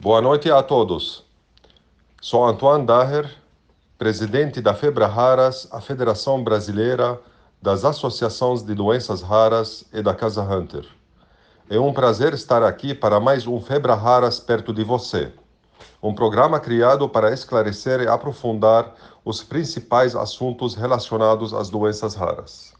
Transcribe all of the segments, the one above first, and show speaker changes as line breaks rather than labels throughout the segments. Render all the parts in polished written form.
Boa noite a todos. Sou Antoine Daher, presidente da FEBRA Raras, a Federação Brasileira das Associações de Doenças Raras e da Casa Hunter. É um prazer estar aqui para mais um FEBRA Raras perto de você, um programa criado para esclarecer e aprofundar os principais assuntos relacionados às doenças raras.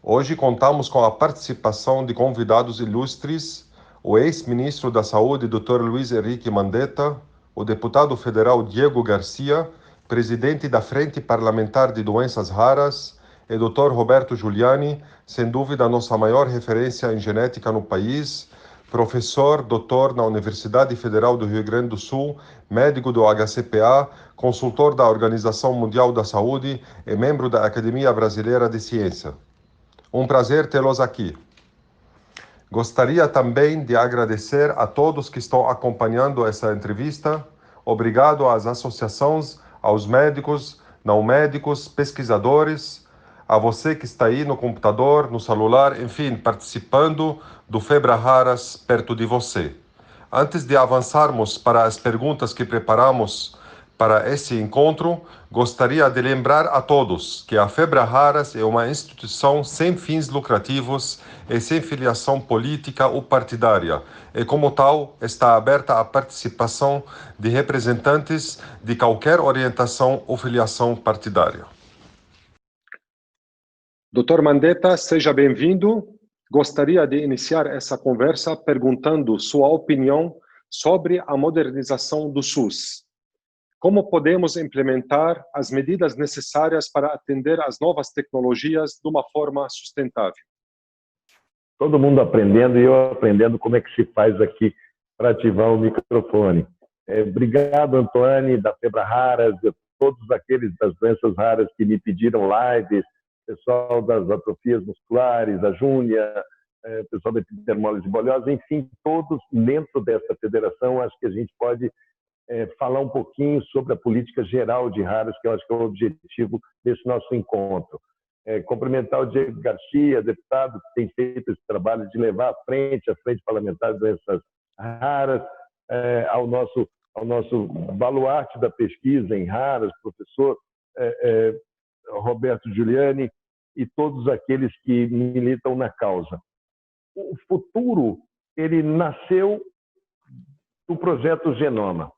Hoje contamos com a participação de convidados ilustres, o ex-ministro da Saúde, Dr. Luiz Henrique Mandetta, o deputado federal Diego Garcia, presidente da Frente Parlamentar de Doenças Raras, e Dr. Roberto Giuliani, sem dúvida a nossa maior referência em genética no país, professor, doutor na Universidade Federal do Rio Grande do Sul, médico do HCPA, consultor da Organização Mundial da Saúde e membro da Academia Brasileira de Ciência. Um prazer tê-los aqui. Gostaria também de agradecer a todos que estão acompanhando essa entrevista. Obrigado às associações, aos médicos, não médicos, pesquisadores, a você que está aí no computador, no celular, enfim, participando do FEBRA Raras perto de você. Antes de avançarmos para as perguntas que preparamos para esse encontro, gostaria de lembrar a todos que a FEBRA Raras é uma instituição sem fins lucrativos e sem filiação política ou partidária, e como tal está aberta à participação de representantes de qualquer orientação ou filiação partidária.
Dr. Mandetta, seja bem-vindo. Gostaria de iniciar essa conversa perguntando sua opinião sobre a modernização do SUS. Como podemos implementar as medidas necessárias para atender às novas tecnologias de uma forma sustentável?
Todo mundo aprendendo e eu aprendendo como é que se faz aqui para ativar o microfone. Obrigado, Antoine, da FEBRA Raras, de todos aqueles das doenças raras que me pediram lives, pessoal das atrofias musculares, a Júnia, pessoal da epidermólise bolhosa, enfim, todos dentro dessa federação. Acho que a gente pode falar um pouquinho sobre a política geral de raras, que eu acho que é o objetivo desse nosso encontro. Cumprimentar o Diego Garcia, deputado, que tem feito esse trabalho de levar à frente a Frente Parlamentar de Doenças Raras, ao nosso baluarte da pesquisa em raras, professor Roberto Giuliani, e todos aqueles que militam na causa. O futuro, ele nasceu do projeto Genoma.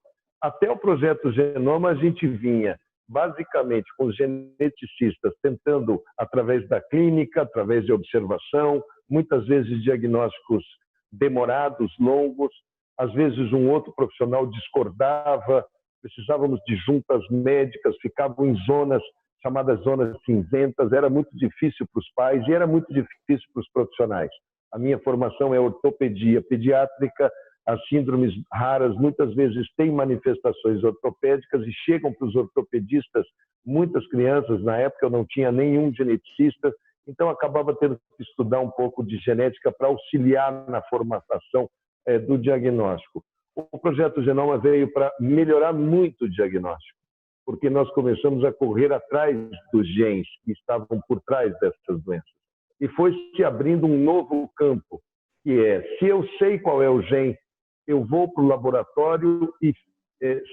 Até o projeto Genoma, a gente vinha basicamente com os geneticistas tentando, através da clínica, através de observação, muitas vezes diagnósticos demorados, longos, às vezes um outro profissional discordava, precisávamos de juntas médicas, ficavam em zonas chamadas zonas cinzentas, era muito difícil para os pais e era muito difícil para os profissionais. A minha formação é ortopedia pediátrica, as síndromes raras muitas vezes têm manifestações ortopédicas e chegam para os ortopedistas muitas crianças. Na época eu não tinha nenhum geneticista, então acabava tendo que estudar um pouco de genética para auxiliar na formatação do diagnóstico. O projeto Genoma veio para melhorar muito o diagnóstico, porque nós começamos a correr atrás dos genes que estavam por trás dessas doenças. E foi se abrindo um novo campo, que é, se eu sei qual é o gene, eu vou para o laboratório e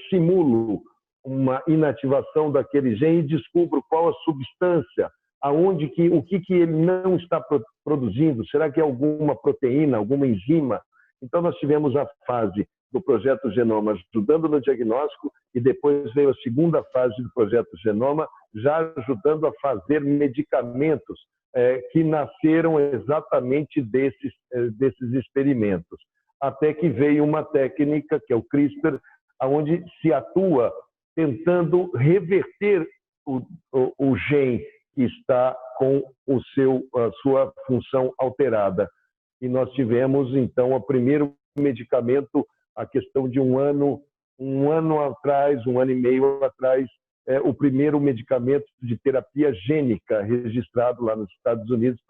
simulo uma inativação daquele gene e descubro qual a substância, o que ele não está produzindo, será que é alguma proteína, alguma enzima? Então nós tivemos a fase do projeto Genoma ajudando no diagnóstico e depois veio a segunda fase do projeto Genoma já ajudando a fazer medicamentos que nasceram exatamente desses experimentos. Até que veio uma técnica, que é o CRISPR, onde se atua tentando reverter o gene que está com a sua função alterada. E nós tivemos, então, o primeiro medicamento, a questão de um ano atrás, um ano e meio atrás, o primeiro medicamento de terapia gênica registrado lá nos Estados Unidos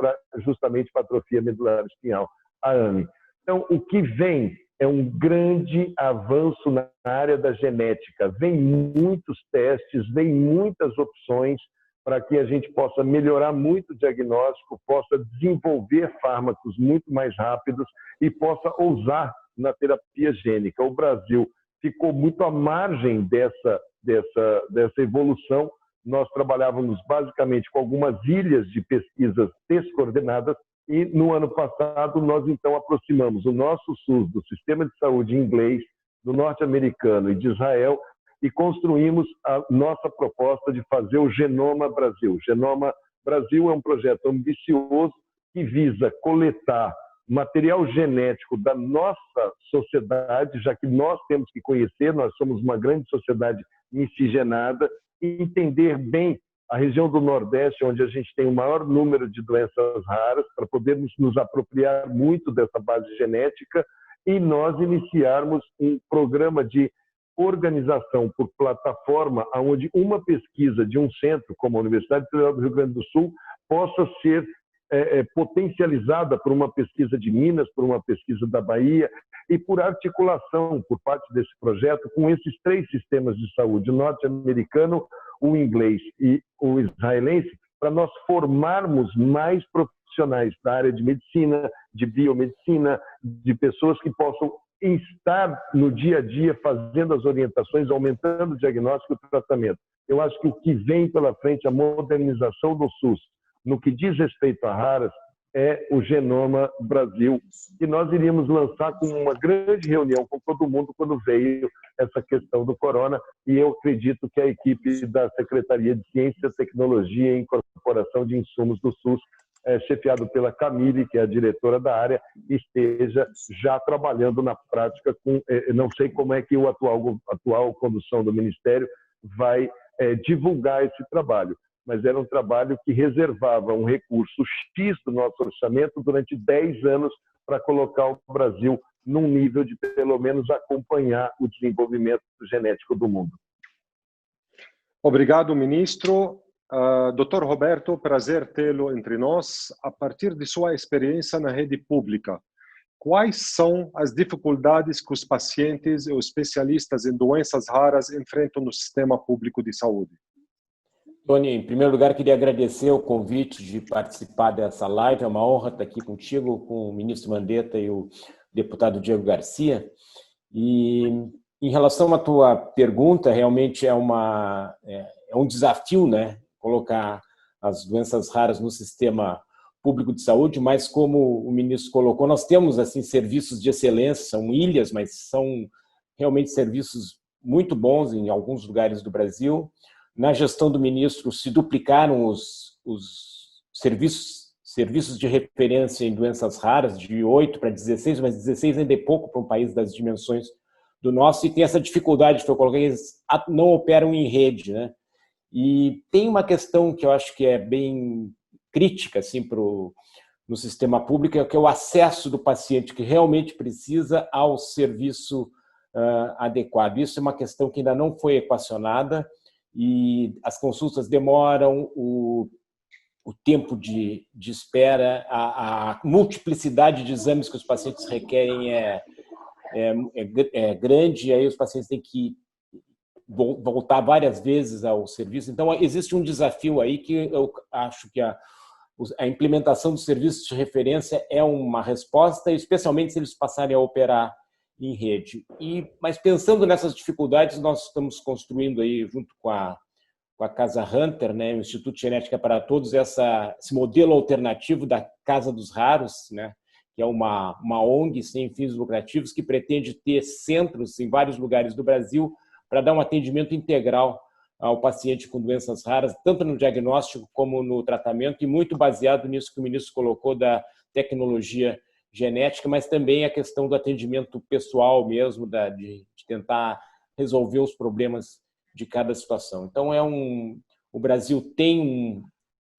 justamente para atrofia medular espinhal, a AME. Então, o que vem é um grande avanço na área da genética. Vem muitos testes, vem muitas opções para que a gente possa melhorar muito o diagnóstico, possa desenvolver fármacos muito mais rápidos e possa ousar na terapia gênica. O Brasil ficou muito à margem dessa evolução. Nós trabalhávamos basicamente com algumas ilhas de pesquisas descoordenadas e no ano passado nós então aproximamos o nosso SUS do sistema de saúde inglês, do norte-americano e de Israel e construímos a nossa proposta de fazer o Genoma Brasil. O Genoma Brasil é um projeto ambicioso que visa coletar material genético da nossa sociedade, já que nós temos que conhecer, nós somos uma grande sociedade miscigenada, e entender bem a região do Nordeste, onde a gente tem o maior número de doenças raras, para podermos nos apropriar muito dessa base genética e nós iniciarmos um programa de organização por plataforma, onde uma pesquisa de um centro, como a Universidade Federal do Rio Grande do Sul, possa ser potencializada por uma pesquisa de Minas, por uma pesquisa da Bahia e por articulação por parte desse projeto com esses 3 sistemas de saúde, o norte-americano, o inglês e o israelense, para nós formarmos mais profissionais da área de medicina, de biomedicina, de pessoas que possam estar no dia a dia fazendo as orientações, aumentando o diagnóstico e o tratamento. Eu acho que o que vem pela frente, a modernização do SUS, no que diz respeito a raras, é o Genoma Brasil, que nós iríamos lançar com uma grande reunião com todo mundo quando veio essa questão do corona, e eu acredito que a equipe da Secretaria de Ciência, Tecnologia e Incorporação de Insumos do SUS, chefiado pela Camille, que é a diretora da área, esteja já trabalhando na prática com, não sei como é que a atual condução do Ministério vai divulgar esse trabalho, mas era um trabalho que reservava um recurso X do nosso orçamento durante 10 anos para colocar o Brasil num nível de, pelo menos, acompanhar o desenvolvimento genético do mundo.
Obrigado, ministro. Dr. Roberto, prazer tê-lo entre nós. A partir de sua experiência na rede pública, quais são as dificuldades que os pacientes e os especialistas em doenças raras enfrentam no sistema público de saúde?
Tony, em primeiro lugar, queria agradecer o convite de participar dessa live. É uma honra estar aqui contigo, com o ministro Mandetta e o deputado Diego Garcia. E em relação à tua pergunta, realmente é um desafio, né, colocar as doenças raras no sistema público de saúde, mas como o ministro colocou, nós temos assim serviços de excelência, são ilhas, mas são realmente serviços muito bons em alguns lugares do Brasil. Na gestão do ministro se duplicaram os serviços de referência em doenças raras, de 8 para 16, mas 16 ainda é pouco para um país das dimensões do nosso, e tem essa dificuldade que eu coloquei, eles não operam em rede, né? E tem uma questão que eu acho que é bem crítica assim, no sistema público, que é o acesso do paciente que realmente precisa ao serviço adequado. Isso é uma questão que ainda não foi equacionada, e as consultas demoram, o tempo de espera, a multiplicidade de exames que os pacientes requerem é grande, e aí os pacientes têm que voltar várias vezes ao serviço. Então, existe um desafio aí que eu acho que a implementação dos serviços de referência é uma resposta, especialmente se eles passarem a operar em rede. Mas pensando nessas dificuldades, nós estamos construindo aí, junto com a Casa Hunter, né, o Instituto Genética para Todos, esse modelo alternativo da Casa dos Raros, né, que é uma ONG sem fins lucrativos que pretende ter centros em vários lugares do Brasil para dar um atendimento integral ao paciente com doenças raras, tanto no diagnóstico como no tratamento, e muito baseado nisso que o ministro colocou da tecnologia genética, mas também a questão do atendimento pessoal mesmo, de tentar resolver os problemas de cada situação. Então, o Brasil tem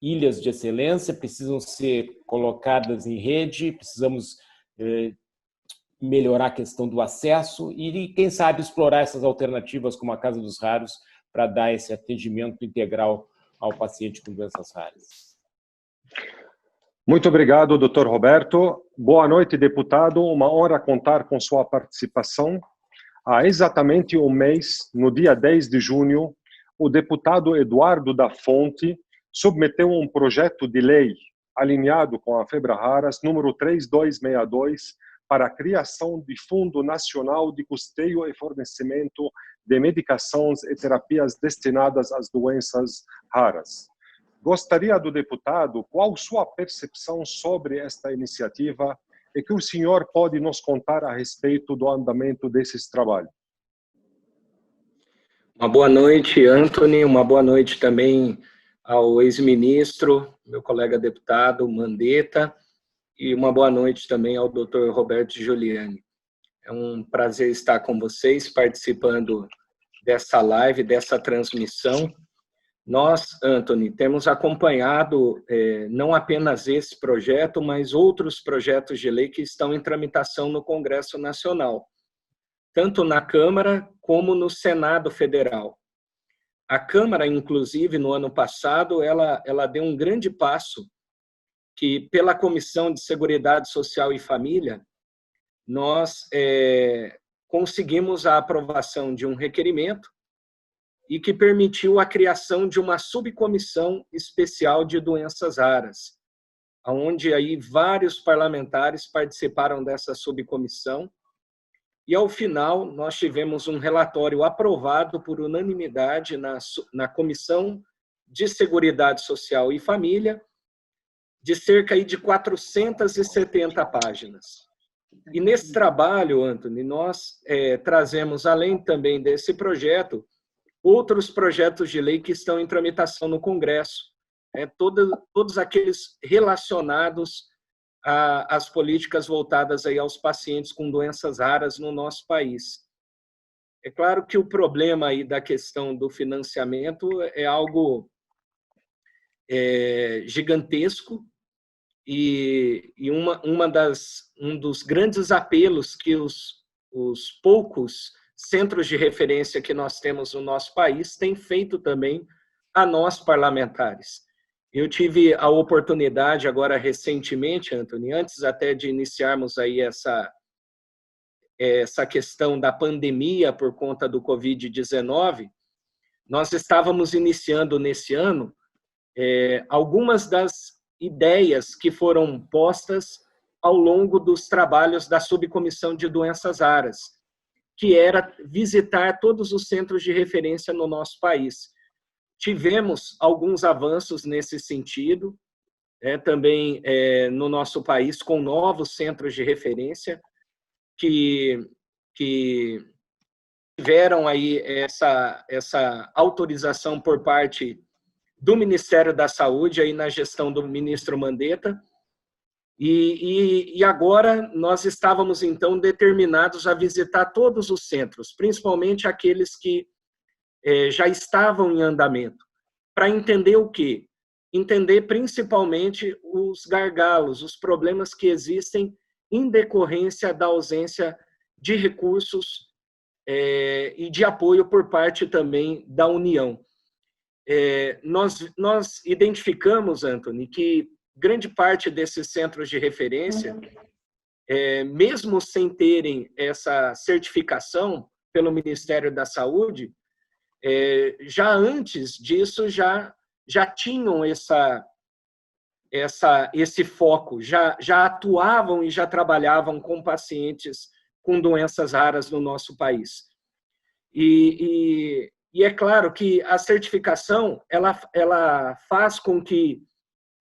ilhas de excelência, precisam ser colocadas em rede, precisamos melhorar a questão do acesso e, quem sabe, explorar essas alternativas como a Casa dos Raros para dar esse atendimento integral ao paciente com doenças raras.
Muito obrigado, Dr. Roberto. Boa noite, deputado. Uma honra contar com sua participação. Há exatamente um mês, no dia 10 de junho, o deputado Eduardo da Fonte submeteu um projeto de lei alinhado com a Febraharas, número 3262, para a criação de Fundo Nacional de Custeio e Fornecimento de Medicações e Terapias destinadas às doenças raras. Gostaria do deputado qual sua percepção sobre esta iniciativa e que o senhor pode nos contar a respeito do andamento desses trabalhos.
Uma boa noite, Antony, uma boa noite também ao ex-ministro, meu colega deputado Mandetta, e uma boa noite também ao Dr. Roberto Giuliani. É um prazer estar com vocês, participando dessa live, dessa transmissão. Nós, Antony, temos acompanhado não apenas esse projeto, mas outros projetos de lei que estão em tramitação no Congresso Nacional, tanto na Câmara como no Senado Federal. A Câmara, inclusive, no ano passado, ela deu um grande passo que, pela Comissão de Seguridade Social e Família, nós conseguimos a aprovação de um requerimento e que permitiu a criação de uma subcomissão especial de doenças raras, onde aí vários parlamentares participaram dessa subcomissão. E, ao final, nós tivemos um relatório aprovado por unanimidade na Comissão de Seguridade Social e Família, de cerca de 470 páginas. E nesse trabalho, Antony, nós trazemos, além também desse projeto, outros projetos de lei que estão em tramitação no Congresso, todos aqueles relacionados às políticas voltadas aí aos pacientes com doenças raras no nosso país. É claro que o problema aí da questão do financiamento é algo gigantesco e um dos grandes apelos que os poucos centros de referência que nós temos no nosso país têm feito também a nós parlamentares. Eu tive a oportunidade agora recentemente, Antony, antes até de iniciarmos aí essa questão da pandemia por conta do Covid-19, nós estávamos iniciando nesse ano algumas das ideias que foram postas ao longo dos trabalhos da Subcomissão de Doenças Raras, que era visitar todos os centros de referência no nosso país. Tivemos alguns avanços nesse sentido, também no nosso país, com novos centros de referência que tiveram aí essa autorização por parte do Ministério da Saúde, aí na gestão do ministro Mandetta, e agora nós estávamos, então, determinados a visitar todos os centros, principalmente aqueles que já estavam em andamento, para entender o quê? Entender principalmente os gargalos, os problemas que existem em decorrência da ausência de recursos e de apoio por parte também da União. Nós identificamos, Antony, que grande parte desses centros de referência, mesmo sem terem essa certificação pelo Ministério da Saúde, já antes disso já tinham esse foco, já atuavam e já trabalhavam com pacientes com doenças raras no nosso país. E é claro que a certificação ela faz com que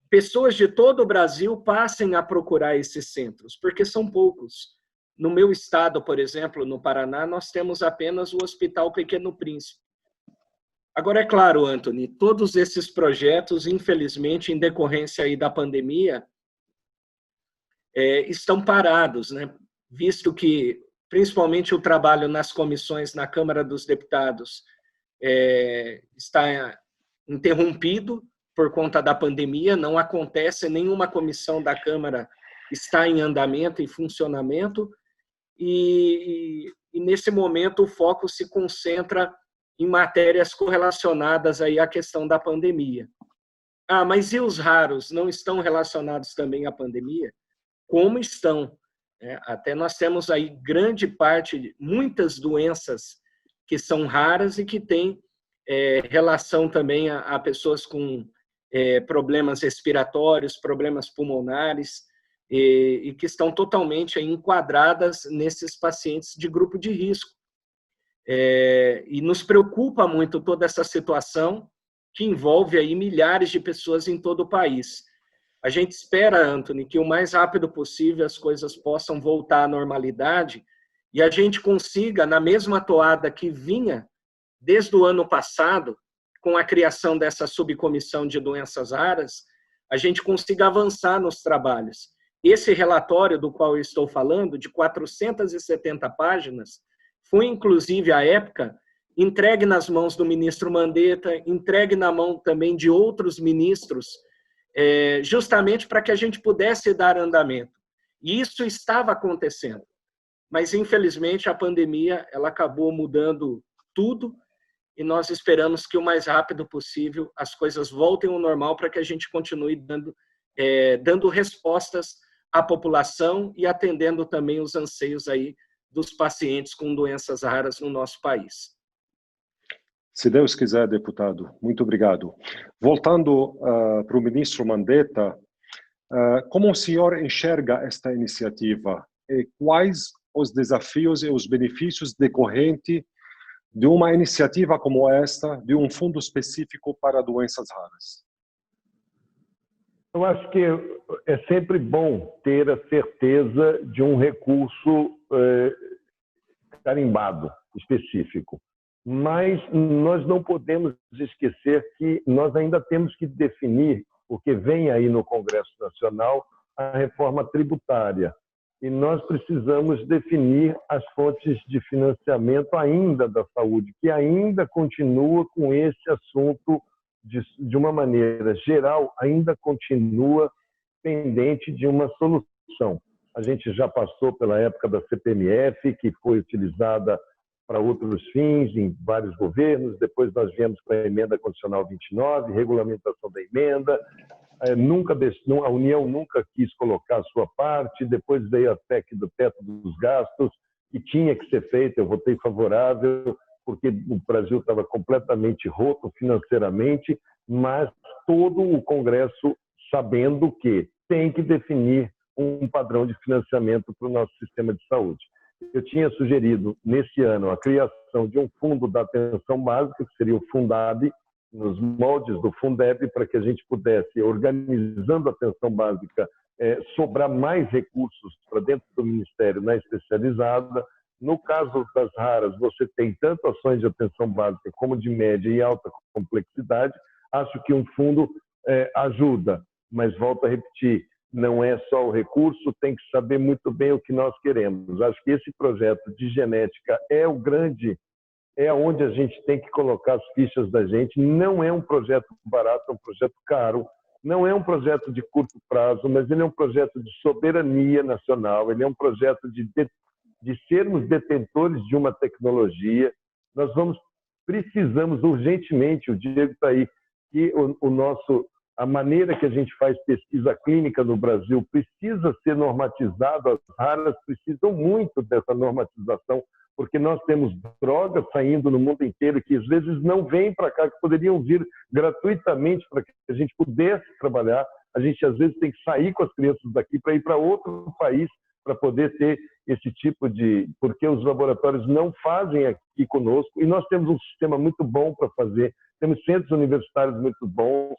pessoas de todo o Brasil passem a procurar esses centros, porque são poucos. No meu estado, por exemplo, no Paraná, nós temos apenas o Hospital Pequeno Príncipe. Agora, é claro, Antony, todos esses projetos, infelizmente, em decorrência aí da pandemia, estão parados, né? Visto que, principalmente, o trabalho nas comissões na Câmara dos Deputados está interrompido por conta da pandemia, não acontece, nenhuma comissão da Câmara está em andamento, em funcionamento, e nesse momento o foco se concentra em matérias correlacionadas aí à questão da pandemia. Mas e os raros não estão relacionados também à pandemia? Como estão? Até nós temos aí grande parte, muitas doenças que são raras e que têm relação também a pessoas com problemas respiratórios, problemas pulmonares. e que estão totalmente enquadradas nesses pacientes de grupo de risco. E nos preocupa muito toda essa situação que envolve aí milhares de pessoas em todo o país. A gente espera, Anthony, que o mais rápido possível as coisas possam voltar à normalidade e a gente consiga, na mesma toada que vinha desde o ano passado, com a criação dessa subcomissão de doenças raras, a gente consiga avançar nos trabalhos. Esse relatório do qual eu estou falando, de 470 páginas, foi, inclusive, à época, entregue nas mãos do ministro Mandetta, entregue na mão também de outros ministros, justamente para que a gente pudesse dar andamento. E isso estava acontecendo. Mas, infelizmente, a pandemia ela acabou mudando tudo e nós esperamos que o mais rápido possível as coisas voltem ao normal para que a gente continue dando respostas à população e atendendo também os anseios aí dos pacientes com doenças raras no nosso país.
Se Deus quiser, deputado. Muito obrigado. Voltando para o ministro Mandetta, como o senhor enxerga esta iniciativa? E quais os desafios e os benefícios decorrentes de uma iniciativa como esta, de um fundo específico para doenças raras?
Eu acho que é sempre bom ter a certeza de um recurso carimbado, específico. Mas nós não podemos esquecer que nós ainda temos que definir, porque vem aí no Congresso Nacional, a reforma tributária. E nós precisamos definir as fontes de financiamento ainda da saúde, que ainda continua com esse assunto de uma maneira geral, ainda continua pendente de uma solução. A gente já passou pela época da CPMF, que foi utilizada para outros fins em vários governos, depois nós viemos com a emenda condicional 29, regulamentação da emenda, a União nunca quis colocar a sua parte, depois veio a PEC do teto dos gastos, que tinha que ser feita, eu votei favorável, porque o Brasil estava completamente roto financeiramente, mas todo o Congresso sabendo que tem que definir um padrão de financiamento para o nosso sistema de saúde. Eu tinha sugerido, nesse ano, a criação de um fundo da atenção básica, que seria o Fundab, nos moldes do Fundeb, para que a gente pudesse, organizando a atenção básica, sobrar mais recursos para dentro do Ministério na especializada. No caso das raras, você tem tanto ações de atenção básica como de média e alta complexidade. Acho que um fundo ajuda, mas volto a repetir, não é só o recurso, tem que saber muito bem o que nós queremos. Acho que esse projeto de genética é o grande, é onde a gente tem que colocar as fichas da gente. Não é um projeto barato, é um projeto caro, não é um projeto de curto prazo, mas ele é um projeto de soberania nacional, ele é um projeto de sermos detentores de uma tecnologia. Nós precisamos urgentemente, o Diego está aí, que a maneira que a gente faz pesquisa clínica no Brasil precisa ser normatizada, as raras precisam muito dessa normatização, porque nós temos drogas saindo no mundo inteiro que às vezes não vêm para cá, que poderiam vir gratuitamente para que a gente pudesse trabalhar. A gente às vezes tem que sair com as crianças daqui para ir para outro país para poder ter esse tipo de... Porque os laboratórios não fazem aqui conosco e nós temos um sistema muito bom para fazer, temos centros universitários muito bons.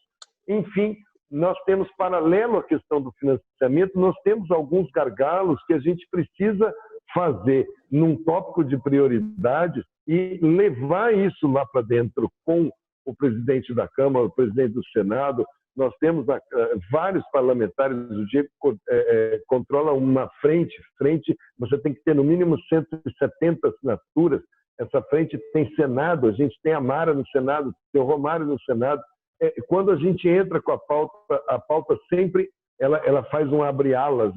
Enfim, nós temos, paralelo à questão do financiamento, nós temos alguns gargalos que a gente precisa fazer num tópico de prioridades e levar isso lá para dentro com o presidente da Câmara, o presidente do Senado. Nós temos vários parlamentares, o Diego controla uma frente, você tem que ter no mínimo 170 assinaturas. Essa frente tem Senado, a gente tem a Mara no Senado, tem o Romário no Senado. Quando a gente entra com a pauta sempre ela faz um abre-alas,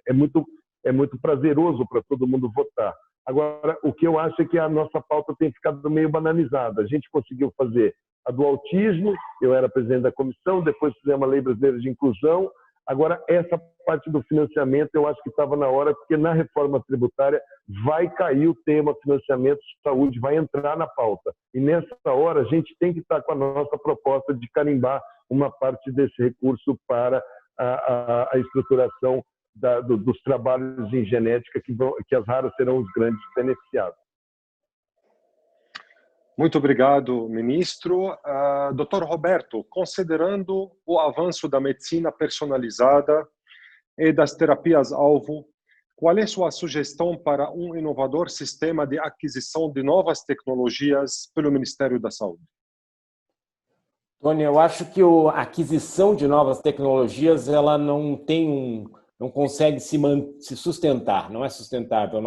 é muito prazeroso para todo mundo votar. Agora, o que eu acho é que a nossa pauta tem ficado meio banalizada. A gente conseguiu fazer a do autismo, eu era presidente da comissão, depois fizemos a Lei Brasileira de Inclusão. Agora, essa parte do financiamento eu acho que estava na hora, porque na reforma tributária vai cair o tema financiamento de saúde, vai entrar na pauta. E nessa hora a gente tem que estar com a nossa proposta de carimbar uma parte desse recurso para a estruturação dos trabalhos em genética que as raras serão os grandes beneficiados.
Muito obrigado, ministro. Dr. Roberto, considerando o avanço da medicina personalizada e das terapias-alvo, qual é sua sugestão para um inovador sistema de aquisição de novas tecnologias pelo Ministério da Saúde?
Tony, eu acho que a aquisição de novas tecnologias ela não consegue se sustentar, não é sustentável.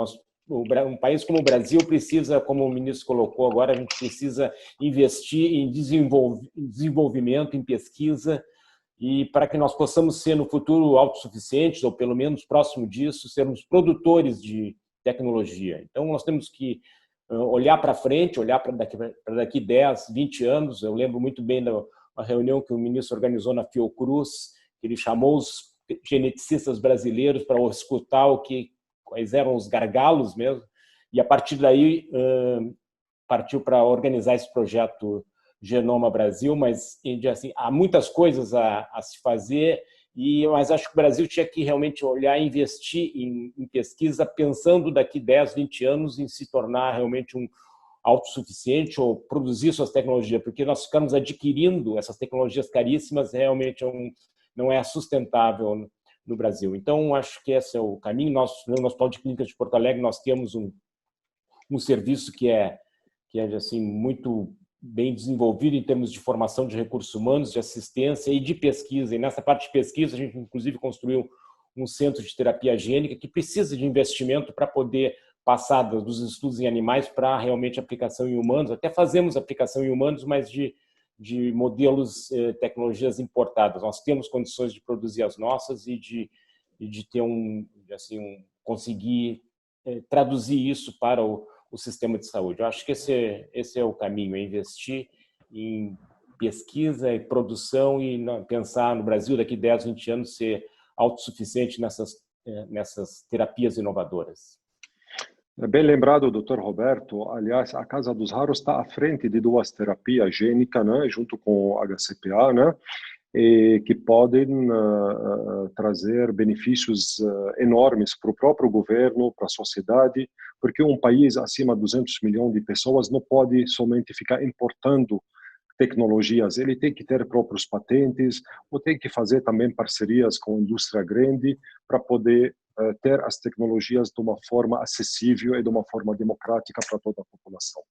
Um país como o Brasil precisa, como o ministro colocou agora, a gente precisa investir em desenvolvimento, em pesquisa, e para que nós possamos ser no futuro autossuficientes, ou pelo menos próximo disso, sermos produtores de tecnologia. Então, nós temos que olhar para frente, olhar para daqui 10, 20 anos. Eu lembro muito bem da uma reunião que o ministro organizou na Fiocruz, que ele chamou os geneticistas brasileiros para escutar quais eram os gargalos mesmo, e a partir daí partiu para organizar esse projeto Genoma Brasil, mas assim, há muitas coisas a se fazer, mas acho que o Brasil tinha que realmente olhar e investir em pesquisa, pensando daqui 10, 20 anos em se tornar realmente um autossuficiente ou produzir suas tecnologias, porque nós ficamos adquirindo essas tecnologias caríssimas, realmente não é sustentável no Brasil. Então, acho que esse é o caminho. No Hospital de Clínicas de Porto Alegre, nós temos um serviço que é assim, muito bem desenvolvido em termos de formação de recursos humanos, de assistência e de pesquisa. E nessa parte de pesquisa, a gente, inclusive, construiu um centro de terapia gênica que precisa de investimento para poder passar dos estudos em animais para realmente aplicação em humanos. Até fazemos aplicação em humanos, mas de modelos, tecnologias importadas. Nós temos condições de produzir as nossas e de ter conseguir traduzir isso para o sistema de saúde. Eu acho que esse é o caminho, é investir em pesquisa e produção e pensar no Brasil daqui 10, 20 anos ser autossuficiente nessas terapias inovadoras.
É bem lembrado, Dr. Roberto. Aliás, a Casa dos Raros está à frente de duas terapias gênicas, né, junto com o HCPA, né, e que podem trazer benefícios enormes para o próprio governo, para a sociedade, porque um país acima de 200 milhões de pessoas não pode somente ficar importando tecnologias, ele tem que ter próprios patentes, ou tem que fazer também parcerias com a indústria grande para poder ter as tecnologias de uma forma acessível e de uma forma democrática para toda a população.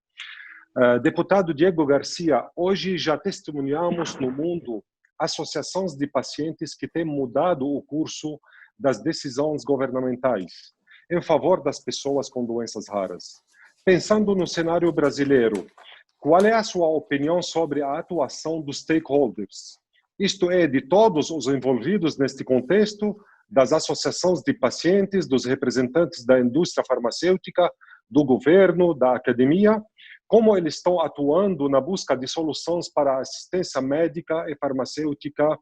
Deputado Diego Garcia, hoje já testemunhamos no mundo associações de pacientes que têm mudado o curso das decisões governamentais em favor das pessoas com doenças raras. Pensando no cenário brasileiro, qual é a sua opinião sobre a atuação dos stakeholders? Isto é, de todos os envolvidos neste contexto, das associações de pacientes, dos representantes da indústria farmacêutica, do governo, da academia, como eles estão atuando na busca de soluções para a assistência médica e farmacêutica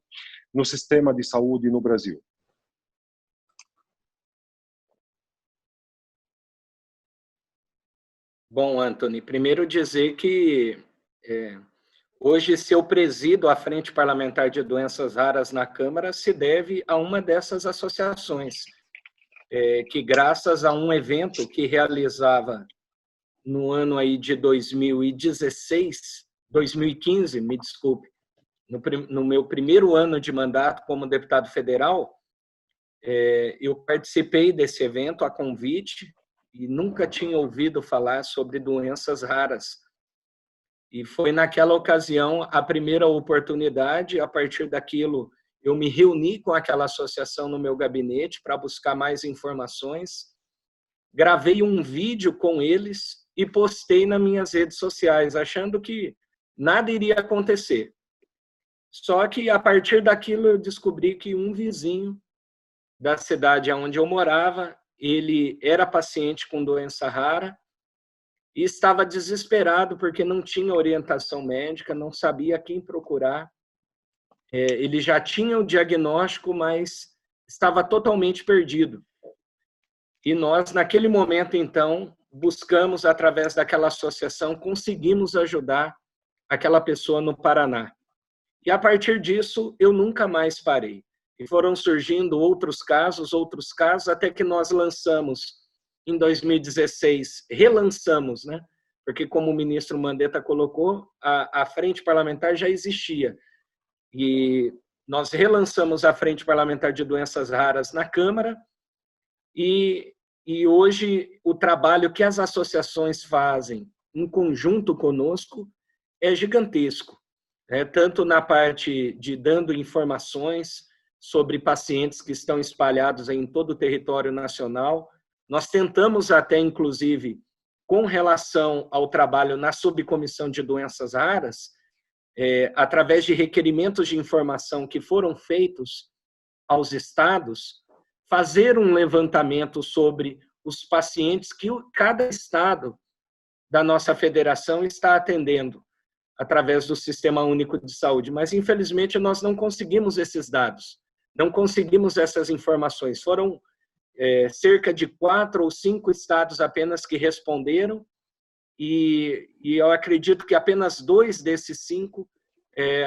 no sistema de saúde no Brasil.
Bom, Anthony, primeiro dizer que hoje, se eu presido a Frente Parlamentar de Doenças Raras na Câmara, se deve a uma dessas associações, que graças a um evento que realizava no ano aí de 2015, me desculpe, no meu primeiro ano de mandato como deputado federal, eu participei desse evento a convite e nunca tinha ouvido falar sobre doenças raras. E foi naquela ocasião a primeira oportunidade. A partir daquilo, eu me reuni com aquela associação no meu gabinete para buscar mais informações. Gravei um vídeo com eles e postei nas minhas redes sociais, achando que nada iria acontecer. Só que, a partir daquilo, eu descobri que um vizinho da cidade onde eu morava, ele era paciente com doença rara, e estava desesperado porque não tinha orientação médica, não sabia quem procurar. Ele já tinha o diagnóstico, mas estava totalmente perdido. E nós, naquele momento, então, buscamos, através daquela associação, conseguimos ajudar aquela pessoa no Paraná. E, a partir disso, eu nunca mais parei. e foram surgindo outros casos, até que nós lançamos, em 2016, relançamos, né? Porque, como o ministro Mandetta colocou, a Frente Parlamentar já existia. E nós relançamos a Frente Parlamentar de Doenças Raras na Câmara, e hoje o trabalho que as associações fazem em conjunto conosco é gigantesco, tanto na parte de dando informações sobre pacientes que estão espalhados em todo o território nacional. Nós tentamos até, inclusive, com relação ao trabalho na subcomissão de doenças raras, através de requerimentos de informação que foram feitos aos estados, fazer um levantamento sobre os pacientes que cada estado da nossa federação está atendendo através do Sistema Único de Saúde. Mas, infelizmente, nós não conseguimos esses dados, não conseguimos essas informações. Foram cerca de 4 ou 5 estados apenas que responderam, e eu acredito que apenas 2 desses 5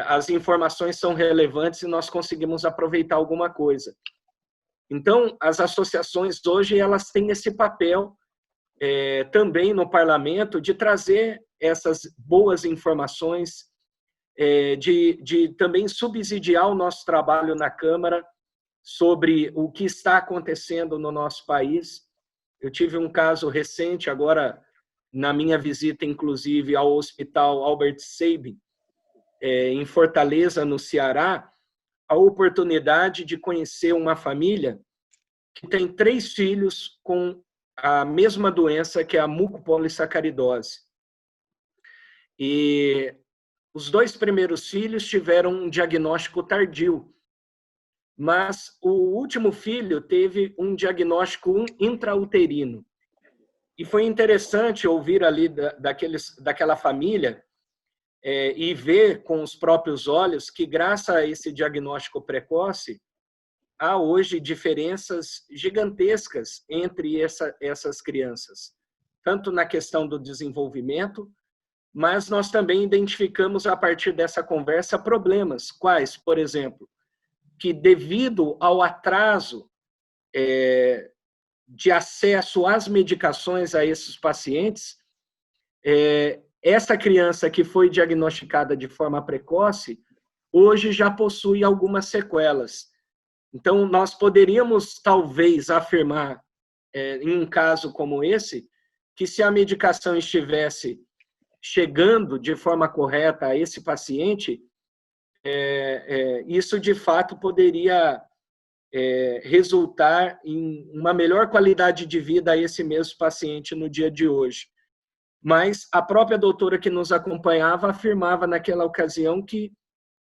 as informações são relevantes e nós conseguimos aproveitar alguma coisa. Então, as associações hoje elas têm esse papel também no parlamento de trazer essas boas informações, de também subsidiar o nosso trabalho na Câmara sobre o que está acontecendo no nosso país. Eu tive um caso recente, agora, na minha visita, inclusive, ao Hospital Albert Sabin, em Fortaleza, no Ceará, a oportunidade de conhecer uma família que tem 3 filhos com a mesma doença, que é a mucopolissacaridose. E os 2 primeiros filhos tiveram um diagnóstico tardio, mas o último filho teve um diagnóstico intrauterino. E foi interessante ouvir ali daquela família e ver com os próprios olhos que, graças a esse diagnóstico precoce, há hoje diferenças gigantescas entre essas crianças, tanto na questão do desenvolvimento, mas nós também identificamos, a partir dessa conversa, problemas. Quais? Por exemplo, que devido ao atraso de acesso às medicações a esses pacientes, essa criança que foi diagnosticada de forma precoce, hoje já possui algumas sequelas. Então, nós poderíamos, talvez, afirmar, em um caso como esse, que se a medicação estivesse chegando de forma correta a esse paciente, isso, de fato, poderia resultar em uma melhor qualidade de vida a esse mesmo paciente no dia de hoje. Mas a própria doutora que nos acompanhava afirmava naquela ocasião que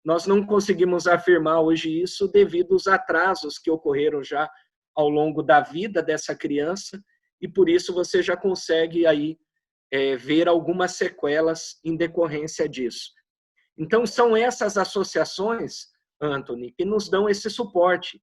nós não conseguimos afirmar hoje isso devido aos atrasos que ocorreram já ao longo da vida dessa criança, e por isso você já consegue aí ver algumas sequelas em decorrência disso. Então, são essas associações, Anthony, que nos dão esse suporte,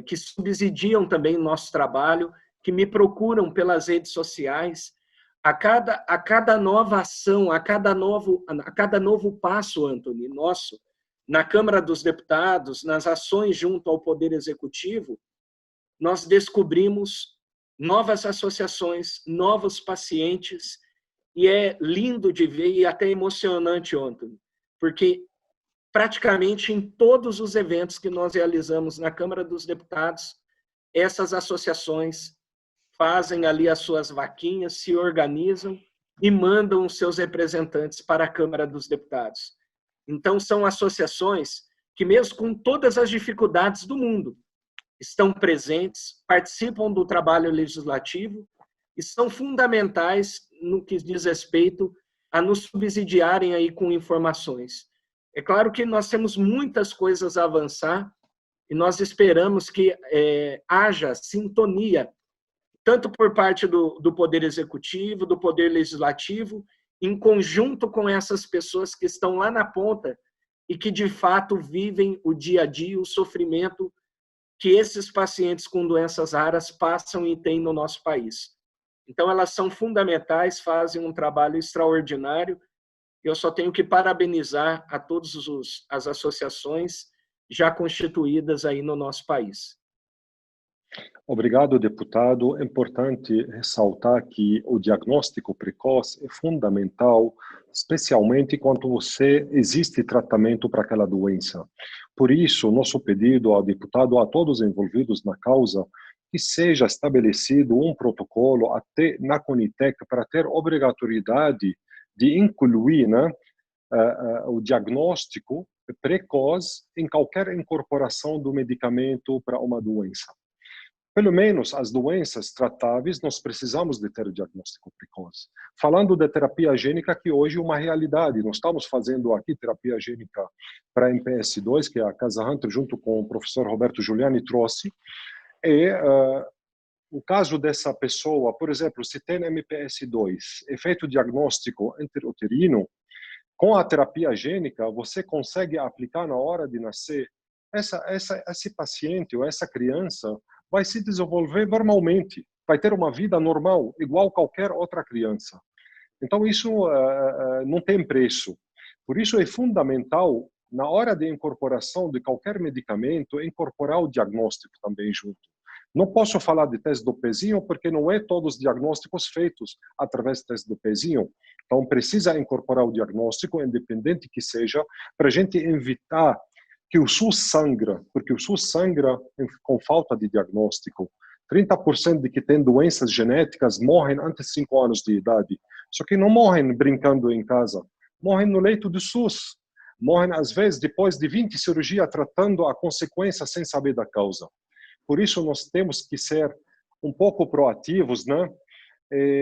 que subsidiam também o nosso trabalho, que me procuram pelas redes sociais. A cada nova ação, a cada novo passo, Anthony, nosso, na Câmara dos Deputados, nas ações junto ao Poder Executivo, nós descobrimos novas associações, novos pacientes, e é lindo de ver e até emocionante, Anthony, porque praticamente em todos os eventos que nós realizamos na Câmara dos Deputados, essas associações fazem ali as suas vaquinhas, se organizam e mandam os seus representantes para a Câmara dos Deputados. Então, são associações que, mesmo com todas as dificuldades do mundo, estão presentes, participam do trabalho legislativo e são fundamentais no que diz respeito a nos subsidiarem aí com informações. É claro que nós temos muitas coisas a avançar e nós esperamos que haja sintonia, tanto por parte do Poder Executivo, do Poder Legislativo, em conjunto com essas pessoas que estão lá na ponta e que, de fato, vivem o dia a dia, o sofrimento que esses pacientes com doenças raras passam e têm no nosso país. Então, elas são fundamentais, fazem um trabalho extraordinário. Eu só tenho que parabenizar a todas as associações já constituídas aí no nosso país.
Obrigado, deputado. É importante ressaltar que o diagnóstico precoce é fundamental, especialmente quando existe tratamento para aquela doença. Por isso, nosso pedido ao deputado, a todos envolvidos na causa, que seja estabelecido um protocolo até na Conitec para ter obrigatoriedade de incluir, né, o diagnóstico precoce em qualquer incorporação do medicamento para uma doença. Pelo menos as doenças tratáveis, nós precisamos de ter o diagnóstico precoce. Falando da terapia gênica, que hoje é uma realidade. Nós estamos fazendo aqui terapia gênica para MPS2, que a Casa Hunter, junto com o professor Roberto Giuliani, trouxe. E o caso dessa pessoa, por exemplo, se tem MPS2, é feito o diagnóstico intrauterino, com a terapia gênica, você consegue aplicar na hora de nascer. Esse paciente ou essa criança vai se desenvolver normalmente, vai ter uma vida normal, igual qualquer outra criança. Então, isso não tem preço. Por isso, é fundamental, na hora de incorporação de qualquer medicamento, incorporar o diagnóstico também junto. Não posso falar de teste do pezinho, porque não é todos os diagnósticos feitos através do teste do pezinho. Então, precisa incorporar o diagnóstico, independente que seja, para a gente evitar que o SUS sangra, porque o SUS sangra com falta de diagnóstico. 30% de que têm doenças genéticas morrem antes de 5 anos de idade. Só que não morrem brincando em casa, morrem no leito do SUS. Morrem, às vezes, depois de 20 cirurgias, tratando a consequência sem saber da causa. Por isso, nós temos que ser um pouco proativos, né?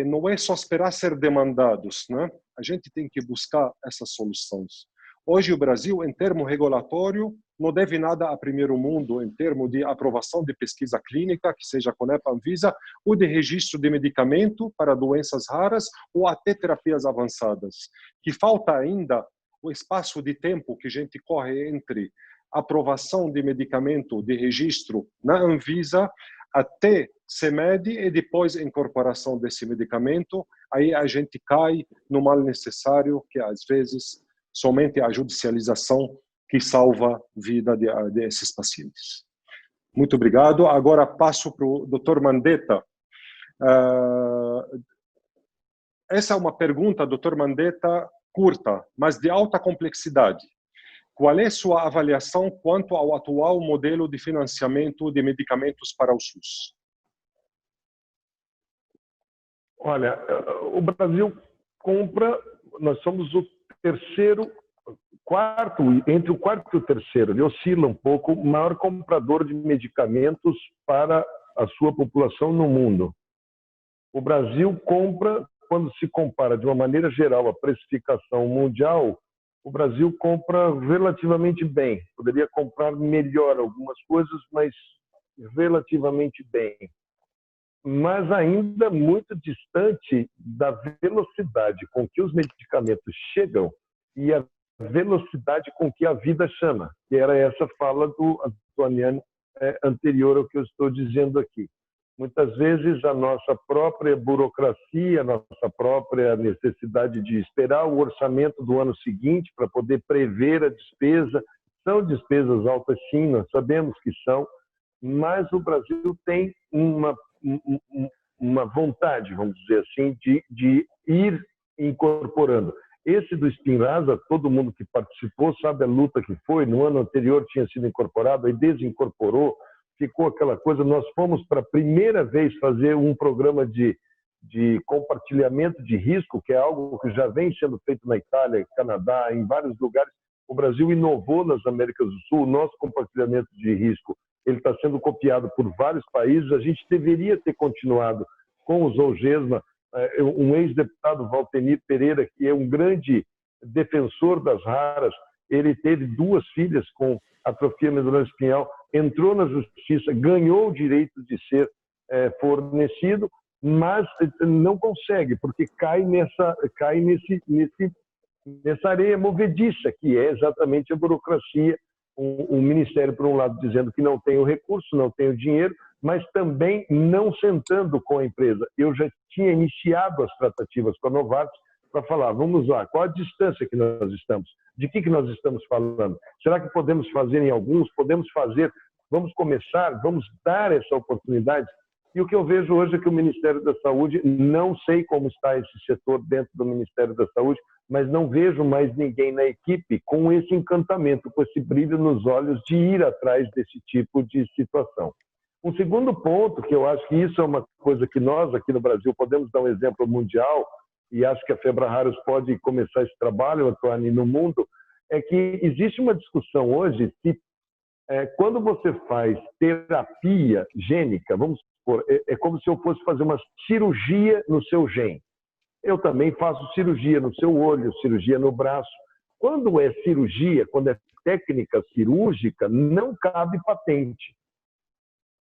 Não é só esperar ser demandados, né? A gente tem que buscar essas soluções. Hoje, o Brasil, em termo regulatório, não deve nada a primeiro mundo em termos de aprovação de pesquisa clínica, que seja CONEPA, Anvisa, ou de registro de medicamento para doenças raras ou até terapias avançadas. Que falta ainda o espaço de tempo que a gente corre entre aprovação de medicamento de registro na Anvisa até CEMED e depois a incorporação desse medicamento. Aí a gente cai no mal necessário, que às vezes somente a judicialização que salva a vida desses pacientes. Muito obrigado. Agora passo para o Dr. Mandetta. Essa é uma pergunta, Dr. Mandetta, curta, mas de alta complexidade. Qual é sua avaliação quanto ao atual modelo de financiamento de medicamentos para o SUS?
Olha, o Brasil compra, nós somos o entre o quarto e o terceiro, ele oscila um pouco, o maior comprador de medicamentos para a sua população no mundo. O Brasil compra, quando se compara de uma maneira geral a precificação mundial, o Brasil compra relativamente bem. Poderia comprar melhor algumas coisas, mas relativamente bem. Mas ainda muito distante da velocidade com que os medicamentos chegam e a velocidade com que a vida chama, que era essa fala do Antoniano anterior ao que eu estou dizendo aqui. Muitas vezes a nossa própria burocracia, a nossa própria necessidade de esperar o orçamento do ano seguinte para poder prever a despesa, são despesas altas sim, nós sabemos que são, mas o Brasil tem uma vontade, vamos dizer assim, de ir incorporando. Esse do Spinraza, todo mundo que participou sabe a luta que foi. No ano anterior tinha sido incorporado, aí desincorporou, ficou aquela coisa. Nós fomos para a primeira vez fazer um programa de compartilhamento de risco, que é algo que já vem sendo feito na Itália, Canadá, em vários lugares. O Brasil inovou nas Américas do Sul. O nosso compartilhamento de risco ele está sendo copiado por vários países. A gente deveria ter continuado com o Zolgesma. Um ex-deputado, Valtenir Pereira, que é um grande defensor das raras, ele teve 2 filhas com atrofia medular espinhal, entrou na justiça, ganhou o direito de ser fornecido, mas não consegue, porque cai nessa areia movediça, que é exatamente a burocracia. O Ministério, por um lado, dizendo que não tem o recurso, não tem o dinheiro, mas também não sentando com a empresa. Eu já tinha iniciado as tratativas com a Novartis para falar, vamos lá, qual a distância que nós estamos? De que nós estamos falando? Será que podemos fazer em alguns? Podemos fazer? Vamos começar? Vamos dar essa oportunidade? E o que eu vejo hoje é que o Ministério da Saúde, não sei como está esse setor dentro do Ministério da Saúde, mas não vejo mais ninguém na equipe com esse encantamento, com esse brilho nos olhos de ir atrás desse tipo de situação. Um segundo ponto, que eu acho que isso é uma coisa que nós aqui no Brasil podemos dar um exemplo mundial, e acho que a Febraharos pode começar esse trabalho, Antoine, no mundo, é que existe uma discussão hoje que quando você faz terapia gênica, vamos supor, é como se eu fosse fazer uma cirurgia no seu gene. Eu também faço cirurgia no seu olho, cirurgia no braço. Quando é cirurgia, quando é técnica cirúrgica, não cabe patente.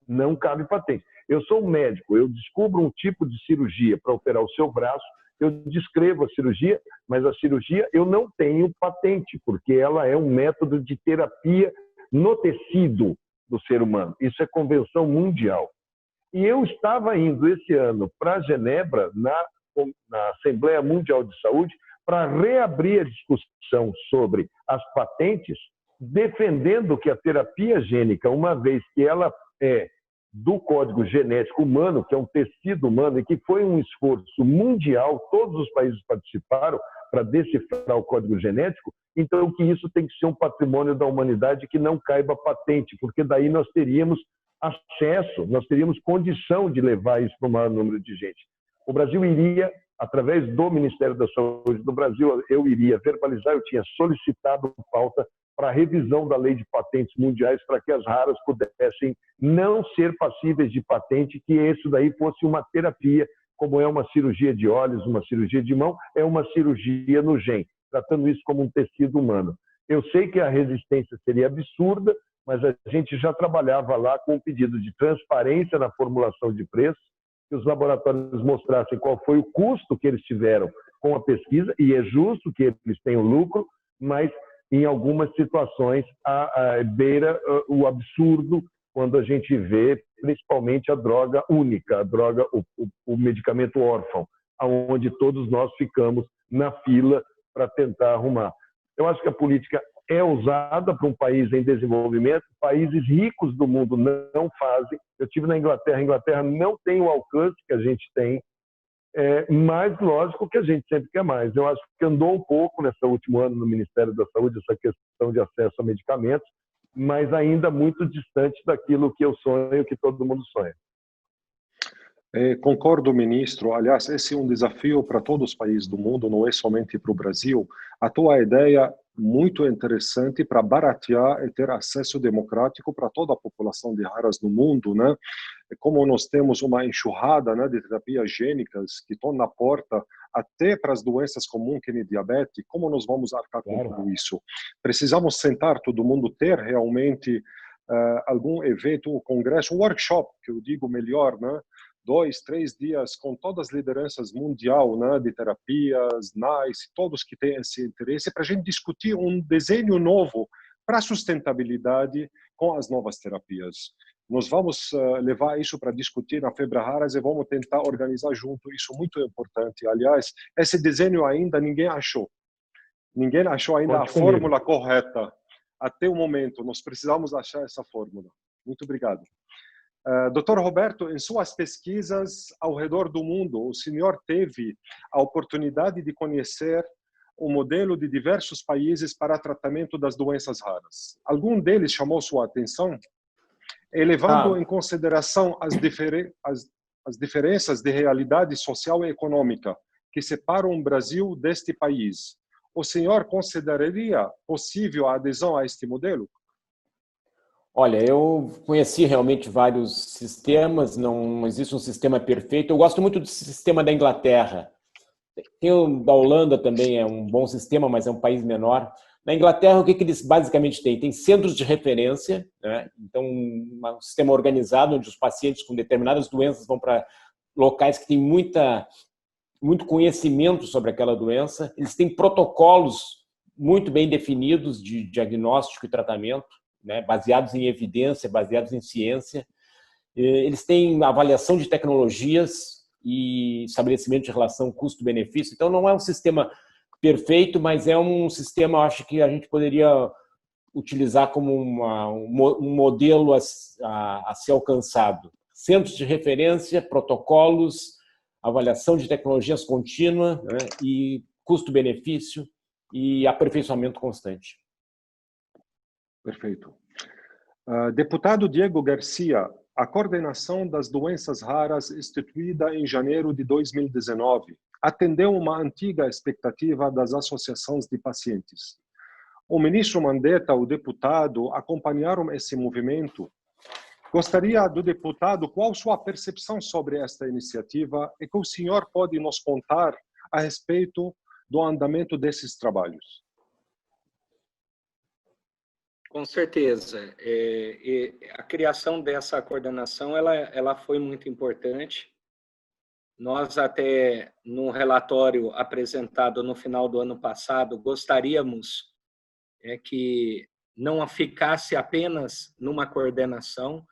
Não cabe patente. Eu sou um médico, eu descubro um tipo de cirurgia para operar o seu braço, eu descrevo a cirurgia, mas a cirurgia eu não tenho patente, porque ela é um método de terapia no tecido do ser humano. Isso é convenção mundial. E eu estava indo esse ano para Genebra, na Assembleia Mundial de Saúde, para reabrir a discussão sobre as patentes, defendendo que a terapia gênica, uma vez que ela é do código genético humano, que é um tecido humano, e que foi um esforço mundial, todos os países participaram para decifrar o código genético, então que isso tem que ser um patrimônio da humanidade que não caiba patente, porque daí nós teríamos acesso, nós teríamos condição de levar isso para o maior número de gente. O Brasil iria, através do Ministério da Saúde do Brasil, eu iria verbalizar, eu tinha solicitado pauta para a revisão da lei de patentes mundiais para que as raras pudessem não ser passíveis de patente, que isso daí fosse uma terapia, como é uma cirurgia de olhos, uma cirurgia de mão, é uma cirurgia no gene, tratando isso como um tecido humano. Eu sei que a resistência seria absurda, mas a gente já trabalhava lá com um pedido de transparência na formulação de preços, que os laboratórios mostrassem qual foi o custo que eles tiveram com a pesquisa, e é justo que eles tenham lucro, mas em algumas situações beira o absurdo quando a gente vê principalmente a droga única, a droga, o medicamento órfão, onde todos nós ficamos na fila para tentar arrumar. Eu acho que a política é usada para um país em desenvolvimento, países ricos do mundo não fazem. Eu estive na Inglaterra, a Inglaterra não tem o alcance que a gente tem, mas lógico que a gente sempre quer mais. Eu acho que andou um pouco nesse último ano no Ministério da Saúde essa questão de acesso a medicamentos, mas ainda muito distante daquilo que eu sonho, que todo mundo sonha.
Concordo, ministro. Aliás, esse é um desafio para todos os países do mundo, não é somente para o Brasil. A tua ideia muito interessante para baratear e ter acesso democrático para toda a população de raras no mundo, né? Como nós temos uma enxurrada, né, de terapias gênicas que estão na porta até para as doenças comuns, que nem diabetes, como nós vamos arcar com tudo isso? Precisamos sentar todo mundo, ter realmente algum evento, um congresso, um workshop, que eu digo melhor, né? 2, 3 dias com todas as lideranças mundial, né, de terapias, NICE, todos que têm esse interesse, para a gente discutir um desenho novo para a sustentabilidade com as novas terapias. Nós vamos levar isso para discutir na Febraharos e vamos tentar organizar junto, isso é muito importante. Aliás, esse desenho ainda ninguém achou. Ninguém achou ainda a fórmula correta. Até o momento, nós precisamos achar essa fórmula. Muito obrigado. Dr. Roberto, em suas pesquisas ao redor do mundo, o senhor teve a oportunidade de conhecer o modelo de diversos países para tratamento das doenças raras. Algum deles chamou sua atenção? E levando em consideração as diferenças de realidade social e econômica que separam o Brasil deste país, o senhor consideraria possível a adesão a este modelo?
Olha, eu conheci realmente vários sistemas, não existe um sistema perfeito. Eu gosto muito do sistema da Inglaterra. Tem o da Holanda também, é um bom sistema, mas é um país menor. Na Inglaterra, o que eles basicamente têm? Tem centros de referência, né? Então, um sistema organizado onde os pacientes com determinadas doenças vão para locais que têm muito conhecimento sobre aquela doença. Eles têm protocolos muito bem definidos de diagnóstico e tratamento, né, baseados em evidência, baseados em ciência. Eles têm avaliação de tecnologias e estabelecimento de relação custo-benefício. Então, não é um sistema perfeito, mas é um sistema, eu acho que a gente poderia utilizar como um modelo a ser alcançado. Centros de referência, protocolos, avaliação de tecnologias contínua, né, e custo-benefício e aperfeiçoamento constante.
Perfeito. Deputado Diego Garcia, a coordenação das doenças raras, instituída em janeiro de 2019, atendeu uma antiga expectativa das associações de pacientes. O ministro Mandetta, o deputado, acompanharam esse movimento. Gostaria do deputado qual sua percepção sobre esta iniciativa e que o senhor pode nos contar a respeito do andamento desses trabalhos.
Com certeza. A criação dessa coordenação ela foi muito importante. Nós até, no relatório apresentado no final do ano passado, gostaríamos que não ficasse apenas numa coordenação,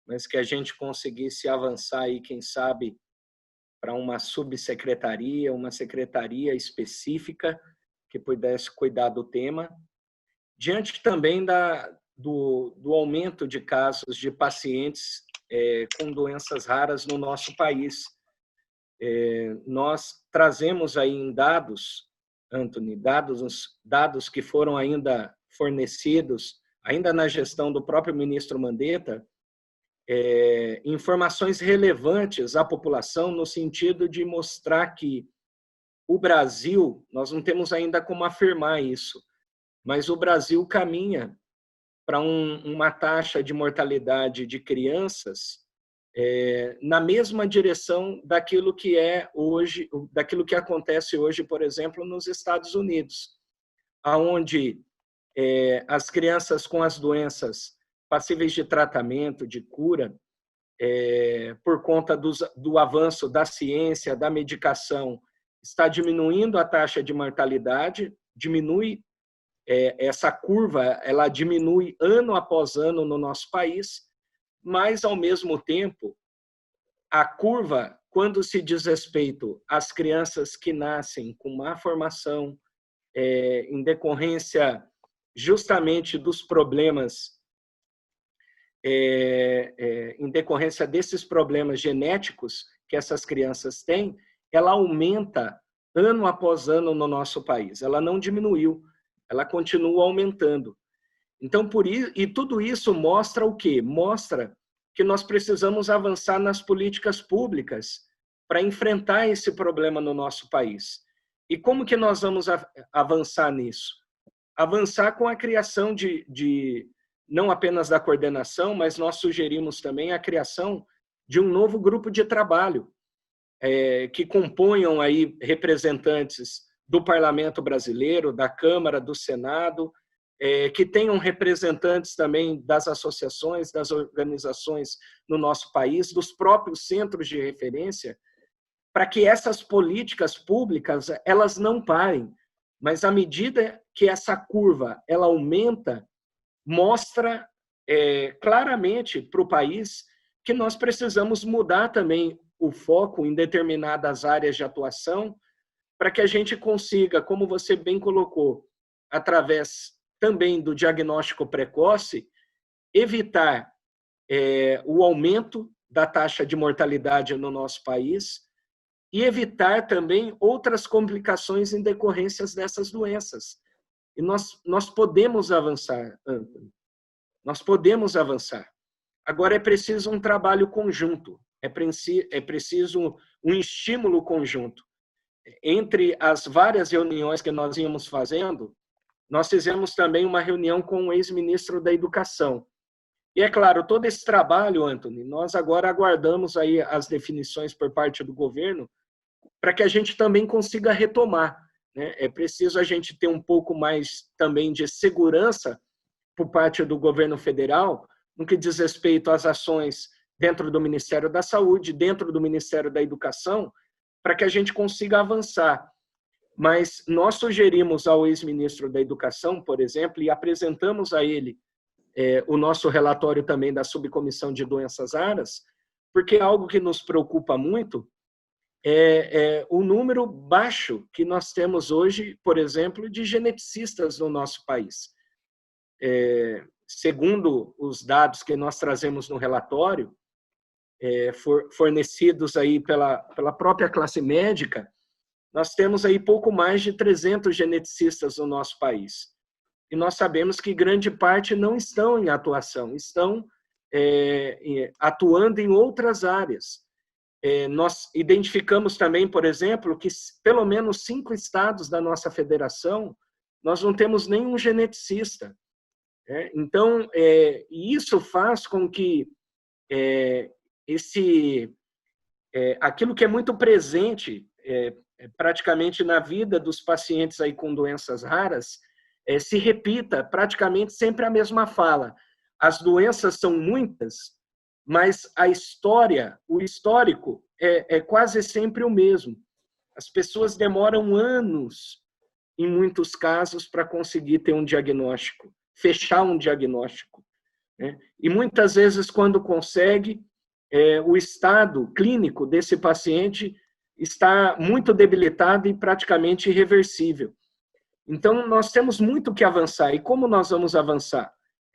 mas que a gente conseguisse avançar aí, quem sabe, para uma subsecretaria, uma secretaria específica que pudesse cuidar do tema, diante também do aumento de casos de pacientes com doenças raras no nosso país. Nós trazemos aí em dados, Anthony, dados que foram ainda fornecidos, ainda na gestão do próprio ministro Mandetta, informações relevantes à população no sentido de mostrar que o Brasil, nós não temos ainda como afirmar isso, mas o Brasil caminha para uma taxa de mortalidade de crianças na mesma direção daquilo que hoje, daquilo que acontece hoje, por exemplo, nos Estados Unidos, aonde as crianças com as doenças passíveis de tratamento, de cura, por conta do avanço da ciência, da medicação, está diminuindo a taxa de mortalidade, diminui essa curva, ela diminui ano após ano no nosso país, mas, ao mesmo tempo, a curva, quando se diz respeito às crianças que nascem com má formação, em decorrência justamente dos problemas, em decorrência desses problemas genéticos que essas crianças têm, ela aumenta ano após ano no nosso país. Ela não diminuiu, ela continua aumentando. Então, e tudo isso mostra o quê? Mostra que nós precisamos avançar nas políticas públicas para enfrentar esse problema no nosso país. E como que nós vamos avançar nisso? Avançar com a criação não apenas da coordenação, mas nós sugerimos também a criação de um novo grupo de trabalho, que componham aí representantes do Parlamento Brasileiro, da Câmara, do Senado, que tenham representantes também das associações, das organizações no nosso país, dos próprios centros de referência, para que essas políticas públicas elas não parem, mas à medida que essa curva ela aumenta, mostra claramente para o país que nós precisamos mudar também o foco em determinadas áreas de atuação para que a gente consiga, como você bem colocou, através também do diagnóstico precoce, evitar o aumento da taxa de mortalidade no nosso país e evitar também outras complicações em decorrências dessas doenças. E nós podemos avançar, Anthony. Nós podemos avançar. Agora é preciso um trabalho conjunto, é preciso um estímulo conjunto. Entre as várias reuniões que nós íamos fazendo, nós fizemos também uma reunião com o ex-ministro da Educação. E é claro, todo esse trabalho, Anthony, nós agora aguardamos aí as definições por parte do governo para que a gente também consiga retomar. É preciso a gente ter um pouco mais também de segurança por parte do governo federal no que diz respeito às ações dentro do Ministério da Saúde, dentro do Ministério da Educação, para que a gente consiga avançar. Mas nós sugerimos ao ex-ministro da Educação, por exemplo, e apresentamos a ele o nosso relatório também da Subcomissão de Doenças Raras, porque é algo que nos preocupa muito, o número baixo que nós temos hoje, por exemplo, de geneticistas no nosso país. Segundo os dados que nós trazemos no relatório, fornecidos aí pela própria classe médica, nós temos aí pouco mais de 300 geneticistas no nosso país. E nós sabemos que grande parte não estão em atuação, estão atuando em outras áreas. Nós identificamos também, por exemplo, que pelo menos 5 estados da nossa federação, nós não temos nenhum geneticista. Então, isso faz com que aquilo que é muito presente praticamente na vida dos pacientes aí com doenças raras se repita praticamente sempre a mesma fala. As doenças são muitas, mas a história, o histórico é quase sempre o mesmo. As pessoas demoram anos, em muitos casos, para conseguir ter um diagnóstico, fechar um diagnóstico. E muitas vezes, quando consegue, o estado clínico desse paciente está muito debilitado e praticamente irreversível. Então, nós temos muito que avançar. E como nós vamos avançar?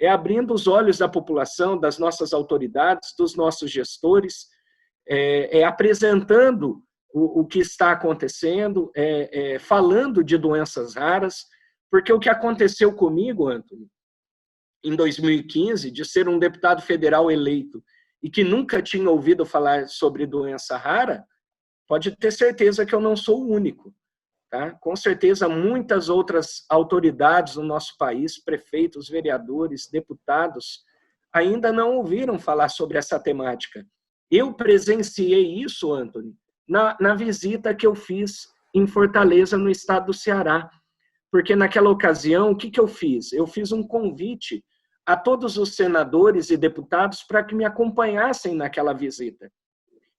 Abrindo os olhos da população, das nossas autoridades, dos nossos gestores, apresentando o que está acontecendo, falando de doenças raras, porque o que aconteceu comigo, Antônio, em 2015, de ser um deputado federal eleito e que nunca tinha ouvido falar sobre doença rara, pode ter certeza que eu não sou o único. Tá? Com certeza, muitas outras autoridades no nosso país, prefeitos, vereadores, deputados, ainda não ouviram falar sobre essa temática. Eu presenciei isso, Antônio, na visita que eu fiz em Fortaleza, no estado do Ceará. Porque naquela ocasião, o que eu fiz? Eu fiz um convite a todos os senadores e deputados para que me acompanhassem naquela visita.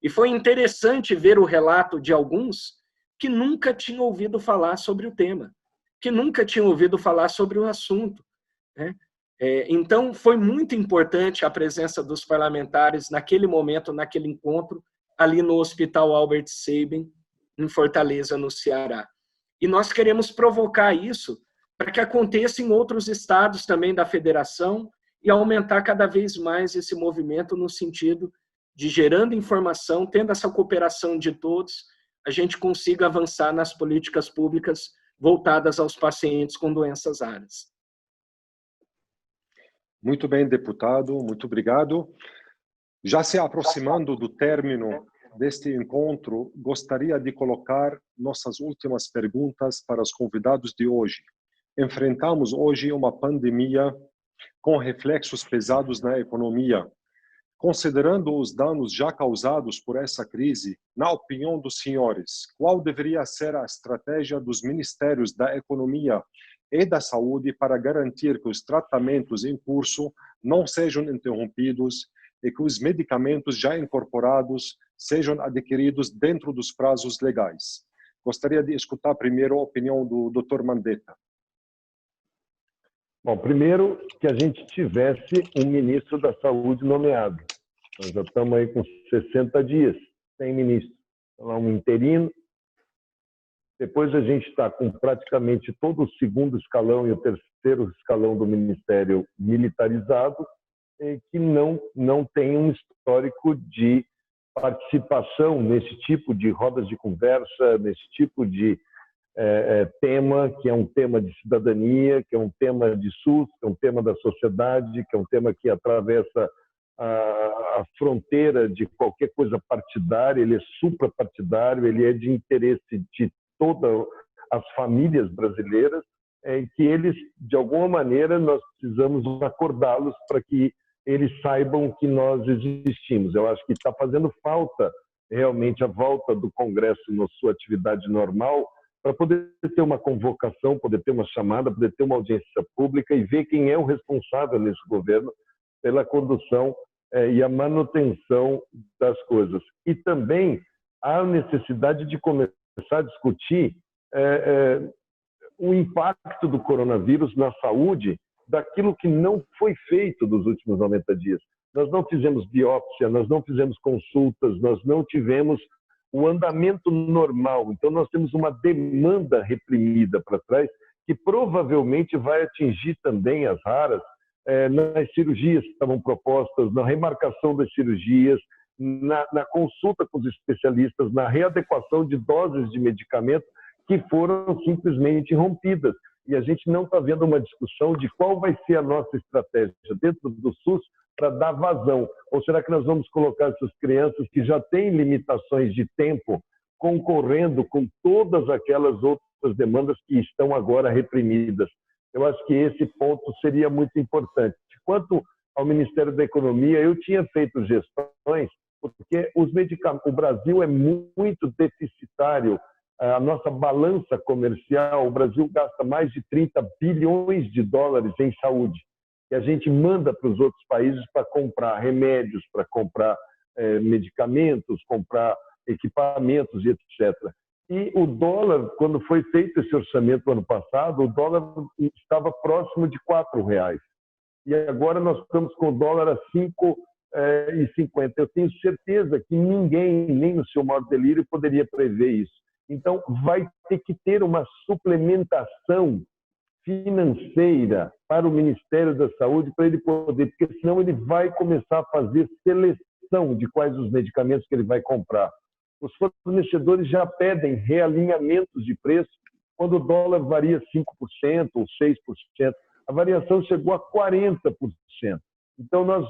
E foi interessante ver o relato de alguns que nunca tinham ouvido falar sobre o tema, que nunca tinham ouvido falar sobre o assunto. Então, foi muito importante a presença dos parlamentares naquele momento, naquele encontro, ali no Hospital Albert Sabin, em Fortaleza, no Ceará. E nós queremos provocar isso para que aconteça em outros estados também da federação e aumentar cada vez mais esse movimento no sentido de, gerando informação, tendo essa cooperação de todos, a gente consiga avançar nas políticas públicas voltadas aos pacientes com doenças raras.
Muito bem, deputado, muito obrigado. Já se aproximando do término deste encontro, gostaria de colocar nossas últimas perguntas para os convidados de hoje. Enfrentamos hoje uma pandemia com reflexos pesados na economia. Considerando os danos já causados por essa crise, na opinião dos senhores, qual deveria ser a estratégia dos Ministérios da Economia e da Saúde para garantir que os tratamentos em curso não sejam interrompidos e que os medicamentos já incorporados sejam adquiridos dentro dos prazos legais? Gostaria de escutar primeiro a opinião do Dr. Mandetta.
Bom, primeiro que a gente tivesse um ministro da Saúde nomeado. Nós já estamos aí com 60 dias sem ministro. Então, um interino. Depois a gente está com praticamente todo o segundo escalão e o terceiro escalão do Ministério militarizado, que não tem um histórico de participação nesse tipo de rodas de conversa, nesse tipo de tema, que é um tema de cidadania, que é um tema de SUS, que é um tema da sociedade, que é um tema que atravessa a fronteira de qualquer coisa partidária, ele é suprapartidário, ele é de interesse de todas as famílias brasileiras, que eles, de alguma maneira, nós precisamos acordá-los para que eles saibam que nós existimos. Eu acho que está fazendo falta realmente a volta do Congresso na sua atividade normal, para poder ter uma convocação, poder ter uma chamada, poder ter uma audiência pública e ver quem é o responsável nesse governo pela condução e a manutenção das coisas. E também há necessidade de começar a discutir o impacto do coronavírus na saúde daquilo que não foi feito nos últimos 90 dias. Nós não fizemos biópsia, nós não fizemos consultas, nós não tivemos o andamento normal. Então, nós temos uma demanda reprimida para trás, que provavelmente vai atingir também as raras nas cirurgias que estavam propostas, na remarcação das cirurgias, na consulta com os especialistas, na readequação de doses de medicamento que foram simplesmente rompidas. E a gente não está vendo uma discussão de qual vai ser a nossa estratégia dentro do SUS para dar vazão. Ou será que nós vamos colocar essas crianças que já têm limitações de tempo concorrendo com todas aquelas outras demandas que estão agora reprimidas? Eu acho que esse ponto seria muito importante. Quanto ao Ministério da Economia, eu tinha feito gestões, porque o Brasil é muito deficitário. A nossa balança comercial, o Brasil gasta mais de 30 bilhões de dólares em saúde. E a gente manda para os outros países para comprar remédios, para comprar medicamentos, comprar equipamentos e etc. E o dólar, quando foi feito esse orçamento ano passado, o dólar estava próximo de R$4. E agora nós estamos com o dólar a 5,50. Eu tenho certeza que ninguém, nem no seu maior delírio, poderia prever isso. Então, vai ter que ter uma suplementação financeira para o Ministério da Saúde, para ele poder, porque senão ele vai começar a fazer seleção de quais os medicamentos que ele vai comprar. Os fornecedores já pedem realinhamentos de preço quando o dólar varia 5% ou 6%. A variação chegou a 40%. Então, nós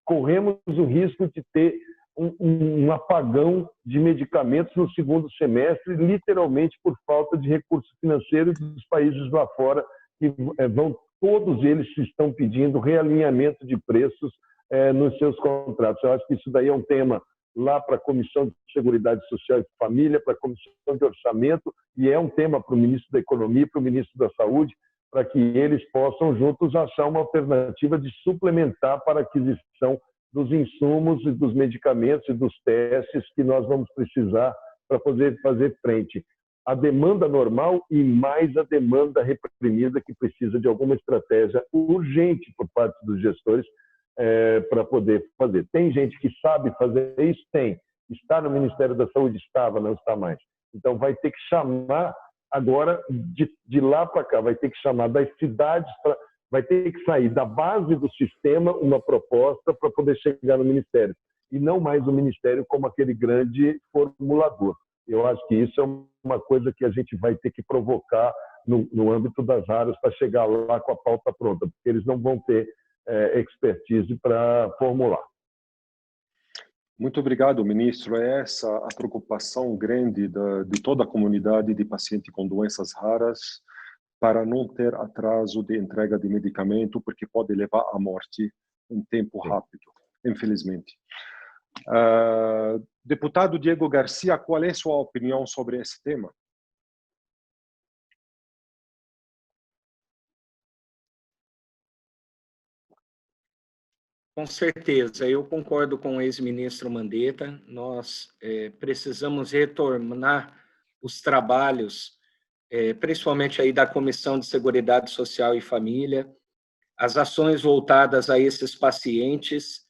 corremos o risco de ter um apagão de medicamentos no segundo semestre, literalmente por falta de recurso financeiro dos países lá fora, que todos eles estão pedindo realinhamento de preços nos seus contratos. Eu acho que isso daí é um tema lá para a Comissão de Seguridade Social e Família, para a Comissão de Orçamento, e é um tema para o Ministro da Economia e para o Ministro da Saúde, para que eles possam juntos achar uma alternativa de suplementar para a aquisição dos insumos e dos medicamentos e dos testes que nós vamos precisar para poder fazer frente à demanda normal e mais à demanda reprimida, que precisa de alguma estratégia urgente por parte dos gestores para poder fazer. Tem gente que sabe fazer isso? Tem. Está no Ministério da Saúde? Estava, não está mais. Então, vai ter que chamar agora, de lá para cá, vai ter que chamar das cidades, vai ter que sair da base do sistema uma proposta para poder chegar no Ministério. E não mais o Ministério como aquele grande formulador. Eu acho que isso é uma coisa que a gente vai ter que provocar no âmbito das áreas para chegar lá com a pauta pronta, porque eles não vão ter expertise para formular.
Muito obrigado, ministro. É essa a preocupação grande de toda a comunidade de pacientes com doenças raras, para não ter atraso de entrega de medicamento, porque pode levar à morte em tempo rápido, infelizmente. Deputado Diego Garcia, qual é a sua opinião sobre esse tema?
Com certeza, eu concordo com o ex-ministro Mandetta. Nós precisamos retornar os trabalhos, principalmente aí da Comissão de Seguridade Social e Família, as ações voltadas a esses pacientes,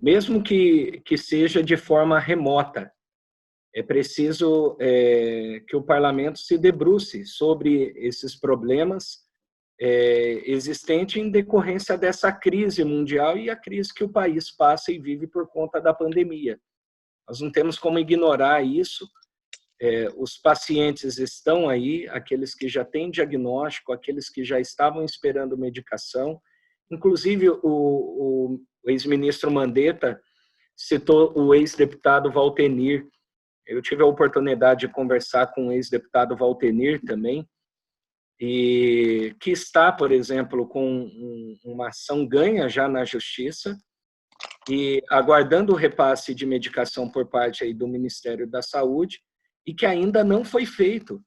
mesmo que seja de forma remota. É preciso que o parlamento se debruce sobre esses problemas existente em decorrência dessa crise mundial e a crise que o país passa e vive por conta da pandemia. Nós não temos como ignorar isso. Os pacientes estão aí, aqueles que já têm diagnóstico, aqueles que já estavam esperando medicação. Inclusive, o ex-ministro Mandetta citou o ex-deputado Valtenir. Eu tive a oportunidade de conversar com o ex-deputado Valtenir também, e que está, por exemplo, com uma ação ganha já na Justiça e aguardando o repasse de medicação por parte aí do Ministério da Saúde e que ainda não foi feito.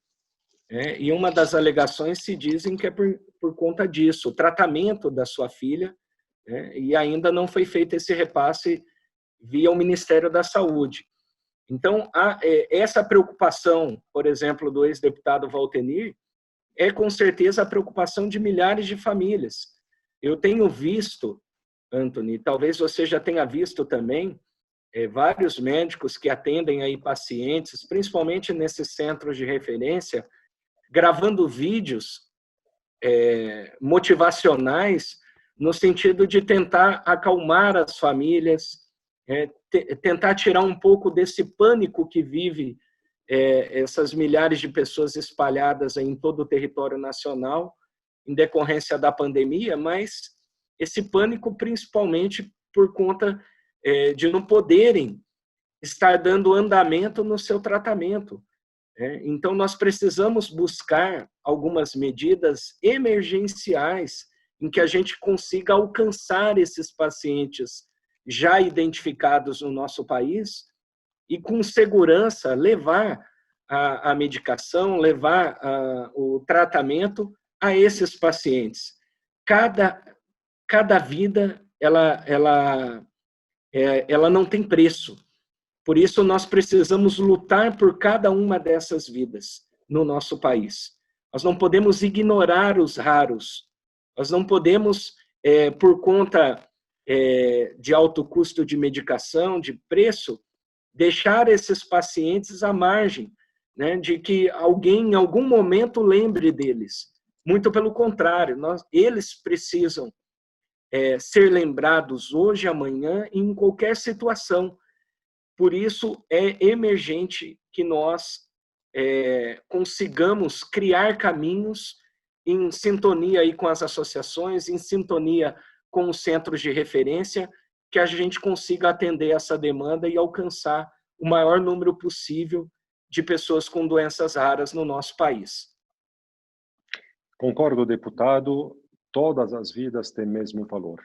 E uma das alegações se dizem que é por conta disso, o tratamento da sua filha, e ainda não foi feito esse repasse via o Ministério da Saúde. Então, essa preocupação, por exemplo, do ex-deputado Valtenir, é com certeza a preocupação de milhares de famílias. Eu tenho visto, Anthony, talvez você já tenha visto também, vários médicos que atendem aí pacientes, principalmente nesses centros de referência, gravando vídeos motivacionais no sentido de tentar acalmar as famílias, tentar tirar um pouco desse pânico que vive essas milhares de pessoas espalhadas em todo o território nacional em decorrência da pandemia, mas esse pânico principalmente por conta de não poderem estar dando andamento no seu tratamento. Então, nós precisamos buscar algumas medidas emergenciais em que a gente consiga alcançar esses pacientes já identificados no nosso país e, com segurança, levar a medicação, levar o tratamento a esses pacientes. Cada vida, ela não tem preço. Por isso, nós precisamos lutar por cada uma dessas vidas no nosso país. Nós não podemos ignorar os raros. Nós não podemos, por conta de alto custo de medicação, de preço, deixar esses pacientes à margem, né, de que alguém, em algum momento, lembre deles. Muito pelo contrário, eles precisam ser lembrados hoje, amanhã, em qualquer situação. Por isso, é emergente que nós consigamos criar caminhos em sintonia aí com as associações, em sintonia com os centros de referência, que a gente consiga atender essa demanda e alcançar o maior número possível de pessoas com doenças raras no nosso país.
Concordo, deputado. Todas as vidas têm mesmo valor.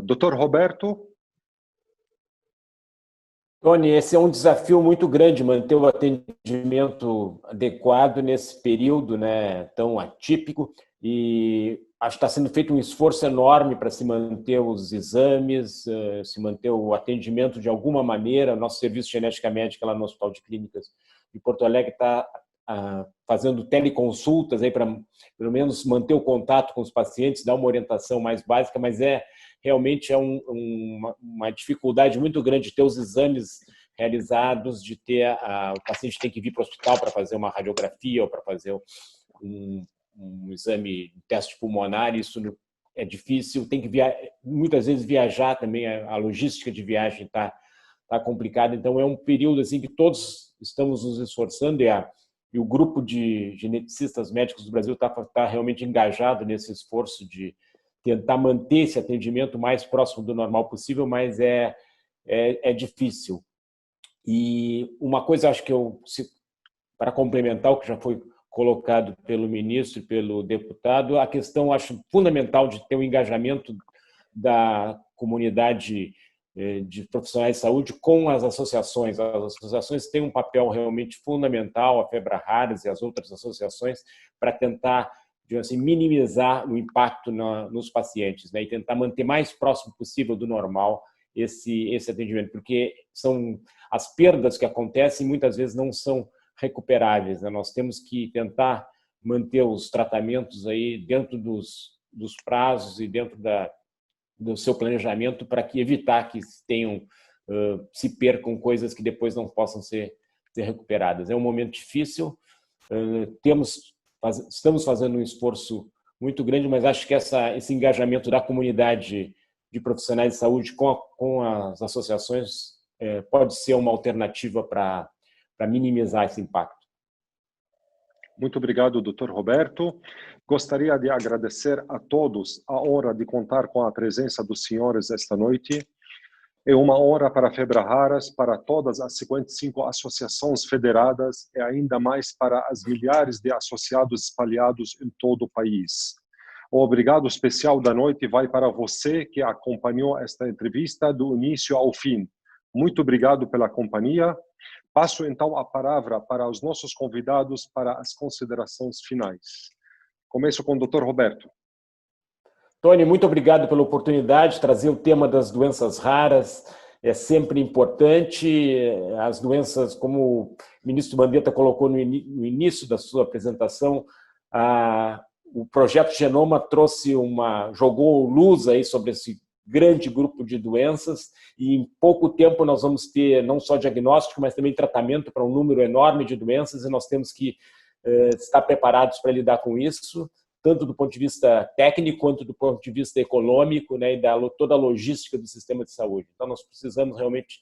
Dr. Roberto?
Tony, esse é um desafio muito grande, manter o atendimento adequado nesse período, né, tão atípico, e acho que está sendo feito um esforço enorme para se manter os exames, se manter o atendimento de alguma maneira. O nosso serviço de genética médica lá no Hospital de Clínicas de Porto Alegre está fazendo teleconsultas aí para, pelo menos, manter o contato com os pacientes, dar uma orientação mais básica, mas realmente uma dificuldade muito grande de ter os exames realizados, de ter o paciente tem que vir para o hospital para fazer uma radiografia ou para fazer um exame, um teste pulmonar. Isso é difícil, tem que muitas vezes viajar também, a logística de viagem está complicada. Então, é um período assim que todos estamos nos esforçando, e o grupo de geneticistas médicos do Brasil está realmente engajado nesse esforço de tentar manter esse atendimento mais próximo do normal possível, mas é difícil. E uma coisa, acho que para complementar o que já foi colocado pelo ministro e pelo deputado, a questão, acho fundamental de ter o engajamento da comunidade de profissionais de saúde com as associações. As associações têm um papel realmente fundamental, a Febraharas e as outras associações, para tentar, digamos assim, minimizar o impacto nos pacientes, né, e tentar manter mais próximo possível do normal esse atendimento, porque as perdas que acontecem muitas vezes não são recuperáveis, né? Nós temos que tentar manter os tratamentos aí dentro dos prazos e dentro do seu planejamento, para evitar que se percam coisas que depois não possam ser recuperadas. É um momento difícil, estamos fazendo um esforço muito grande, mas acho que esse engajamento da comunidade de profissionais de saúde com as associações pode ser uma alternativa para minimizar esse impacto.
Muito obrigado, Dr. Roberto. Gostaria de agradecer a todos a honra de contar com a presença dos senhores esta noite. É uma honra para a Febraharas, para todas as 55 associações federadas e ainda mais para as milhares de associados espalhados em todo o país. O obrigado especial da noite vai para você que acompanhou esta entrevista do início ao fim. Muito obrigado pela companhia. Passo então a palavra para os nossos convidados para as considerações finais. Começo com o Dr. Roberto.
Tony, muito obrigado pela oportunidade de trazer o tema das doenças raras. É sempre importante. As doenças, como o ministro Mandetta colocou no início da sua apresentação, o projeto Genoma jogou luz aí sobre esse grande grupo de doenças e em pouco tempo nós vamos ter não só diagnóstico, mas também tratamento para um número enorme de doenças e nós temos que estar preparados para lidar com isso, tanto do ponto de vista técnico quanto do ponto de vista econômico, né, e toda a logística do sistema de saúde. Então nós precisamos realmente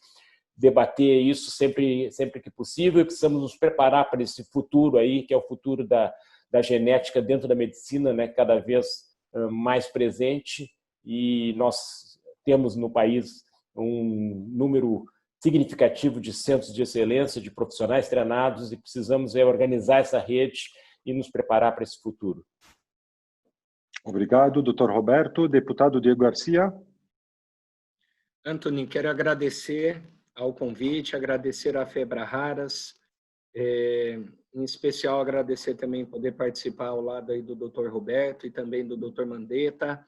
debater isso sempre que possível e precisamos nos preparar para esse futuro aí, que é o futuro da genética dentro da medicina, né, cada vez mais presente, e nós temos no país um número significativo de centros de excelência, de profissionais treinados, e precisamos organizar essa rede e nos preparar para esse futuro.
Obrigado, Dr. Roberto. Deputado Diego Garcia.
Antony, quero agradecer ao convite, agradecer à Febraharas, em especial agradecer também poder participar ao lado aí do Dr. Roberto e também do Dr. Mandetta,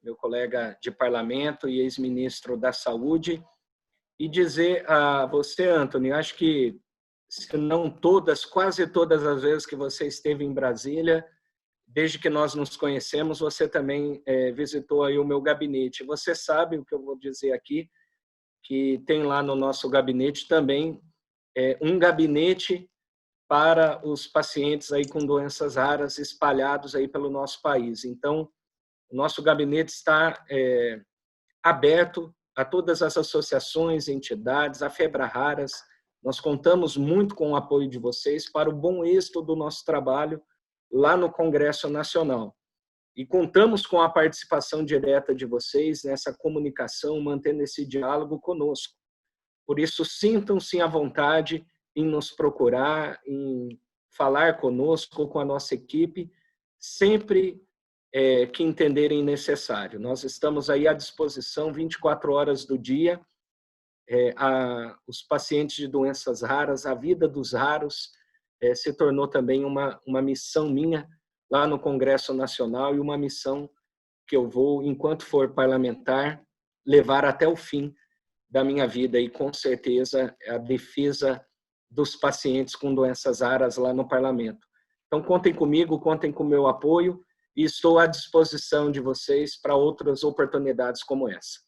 meu colega de parlamento e ex-ministro da Saúde, e dizer a você, Antony, acho que, se não todas, quase todas as vezes que você esteve em Brasília, desde que nós nos conhecemos, você também visitou aí o meu gabinete. Você sabe o que eu vou dizer aqui, que tem lá no nosso gabinete também um gabinete para os pacientes aí com doenças raras espalhados aí pelo nosso país. Então, o nosso gabinete está aberto a todas as associações, entidades, a Febraharas. Nós contamos muito com o apoio de vocês para o bom êxito do nosso trabalho lá no Congresso Nacional. E contamos com a participação direta de vocês nessa comunicação, mantendo esse diálogo conosco. Por isso, sintam-se à vontade em nos procurar, em falar conosco, com a nossa equipe, sempre que entenderem necessário. Nós estamos aí à disposição 24 horas do dia, os pacientes de doenças raras, a vida dos raros, se tornou também uma missão minha lá no Congresso Nacional e uma missão que eu vou, enquanto for parlamentar, levar até o fim da minha vida e, com certeza, a defesa dos pacientes com doenças raras lá no parlamento. Então, contem comigo, contem com o meu apoio e estou à disposição de vocês para outras oportunidades como essa.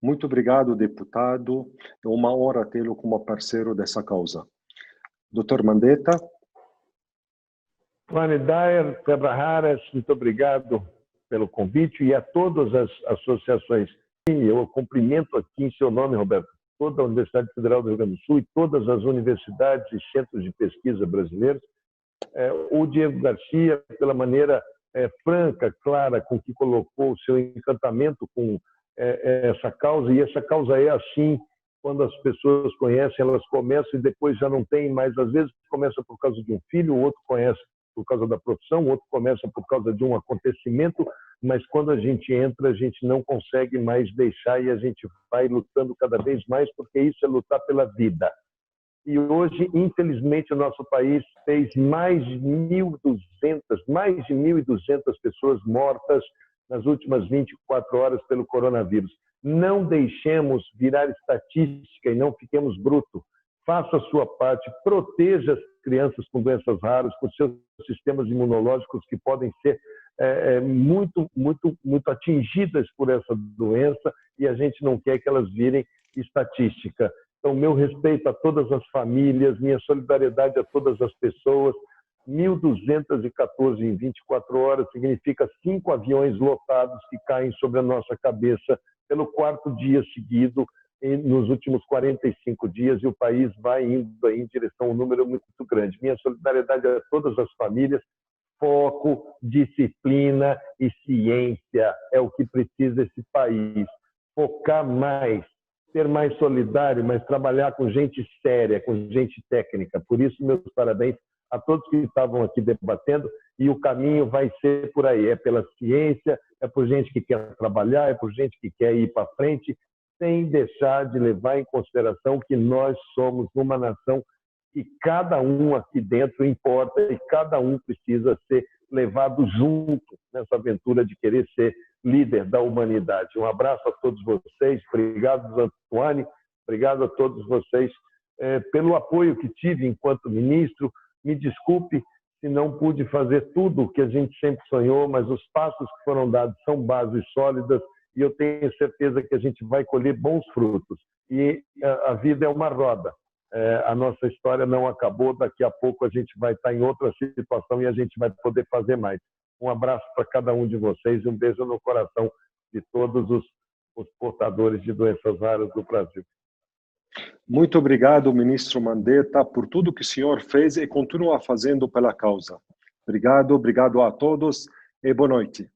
Muito obrigado, deputado. É uma honra tê-lo como parceiro dessa causa. Dr. Mandetta.
Vani Dayer, Febraharas, muito obrigado pelo convite e a todas as associações. Eu cumprimento aqui em seu nome, Roberto, toda a Universidade Federal do Rio Grande do Sul e todas as universidades e centros de pesquisa brasileiros. O Diego Garcia, pela maneira franca, clara, com que colocou o seu encantamento com essa causa, e essa causa é assim, quando as pessoas conhecem, elas começam e depois já não tem mais, às vezes começa por causa de um filho, o outro conhece por causa da profissão, o outro começa por causa de um acontecimento, mas quando a gente entra, a gente não consegue mais deixar e a gente vai lutando cada vez mais, porque isso é lutar pela vida. E hoje, infelizmente, o nosso país fez mais de 1.200 pessoas mortas nas últimas 24 horas pelo coronavírus. Não deixemos virar estatística e não fiquemos brutos. Faça a sua parte, proteja as crianças com doenças raras, com seus sistemas imunológicos que podem ser muito atingidas por essa doença e a gente não quer que elas virem estatística. Então, meu respeito a todas as famílias, minha solidariedade a todas as pessoas. 1.214 em 24 horas significa 5 aviões lotados que caem sobre a nossa cabeça pelo 4º dia seguido nos últimos 45 dias, e o país vai indo aí em direção a um número muito grande. Minha solidariedade a todas as famílias. Foco, disciplina e ciência é o que precisa esse país. Focar mais, ser mais solidário, mas trabalhar com gente séria, com gente técnica. Por isso, meus parabéns a todos que estavam aqui debatendo, e o caminho vai ser por aí, é pela ciência, é por gente que quer trabalhar, é por gente que quer ir para frente, sem deixar de levar em consideração que nós somos uma nação que cada um aqui dentro importa e cada um precisa ser levado junto nessa aventura de querer ser líder da humanidade. Um abraço a todos vocês, obrigado, Antônio, obrigado a todos vocês pelo apoio que tive enquanto ministro. Me desculpe se não pude fazer tudo o que a gente sempre sonhou, mas os passos que foram dados são bases sólidas e eu tenho certeza que a gente vai colher bons frutos. E a vida é uma roda. A nossa história não acabou, daqui a pouco a gente vai estar em outra situação e a gente vai poder fazer mais. Um abraço para cada um de vocês e um beijo no coração de todos os portadores de doenças raras do Brasil.
Muito obrigado, ministro Mandetta, por tudo que o senhor fez e continua fazendo pela causa. Obrigado a todos e boa noite.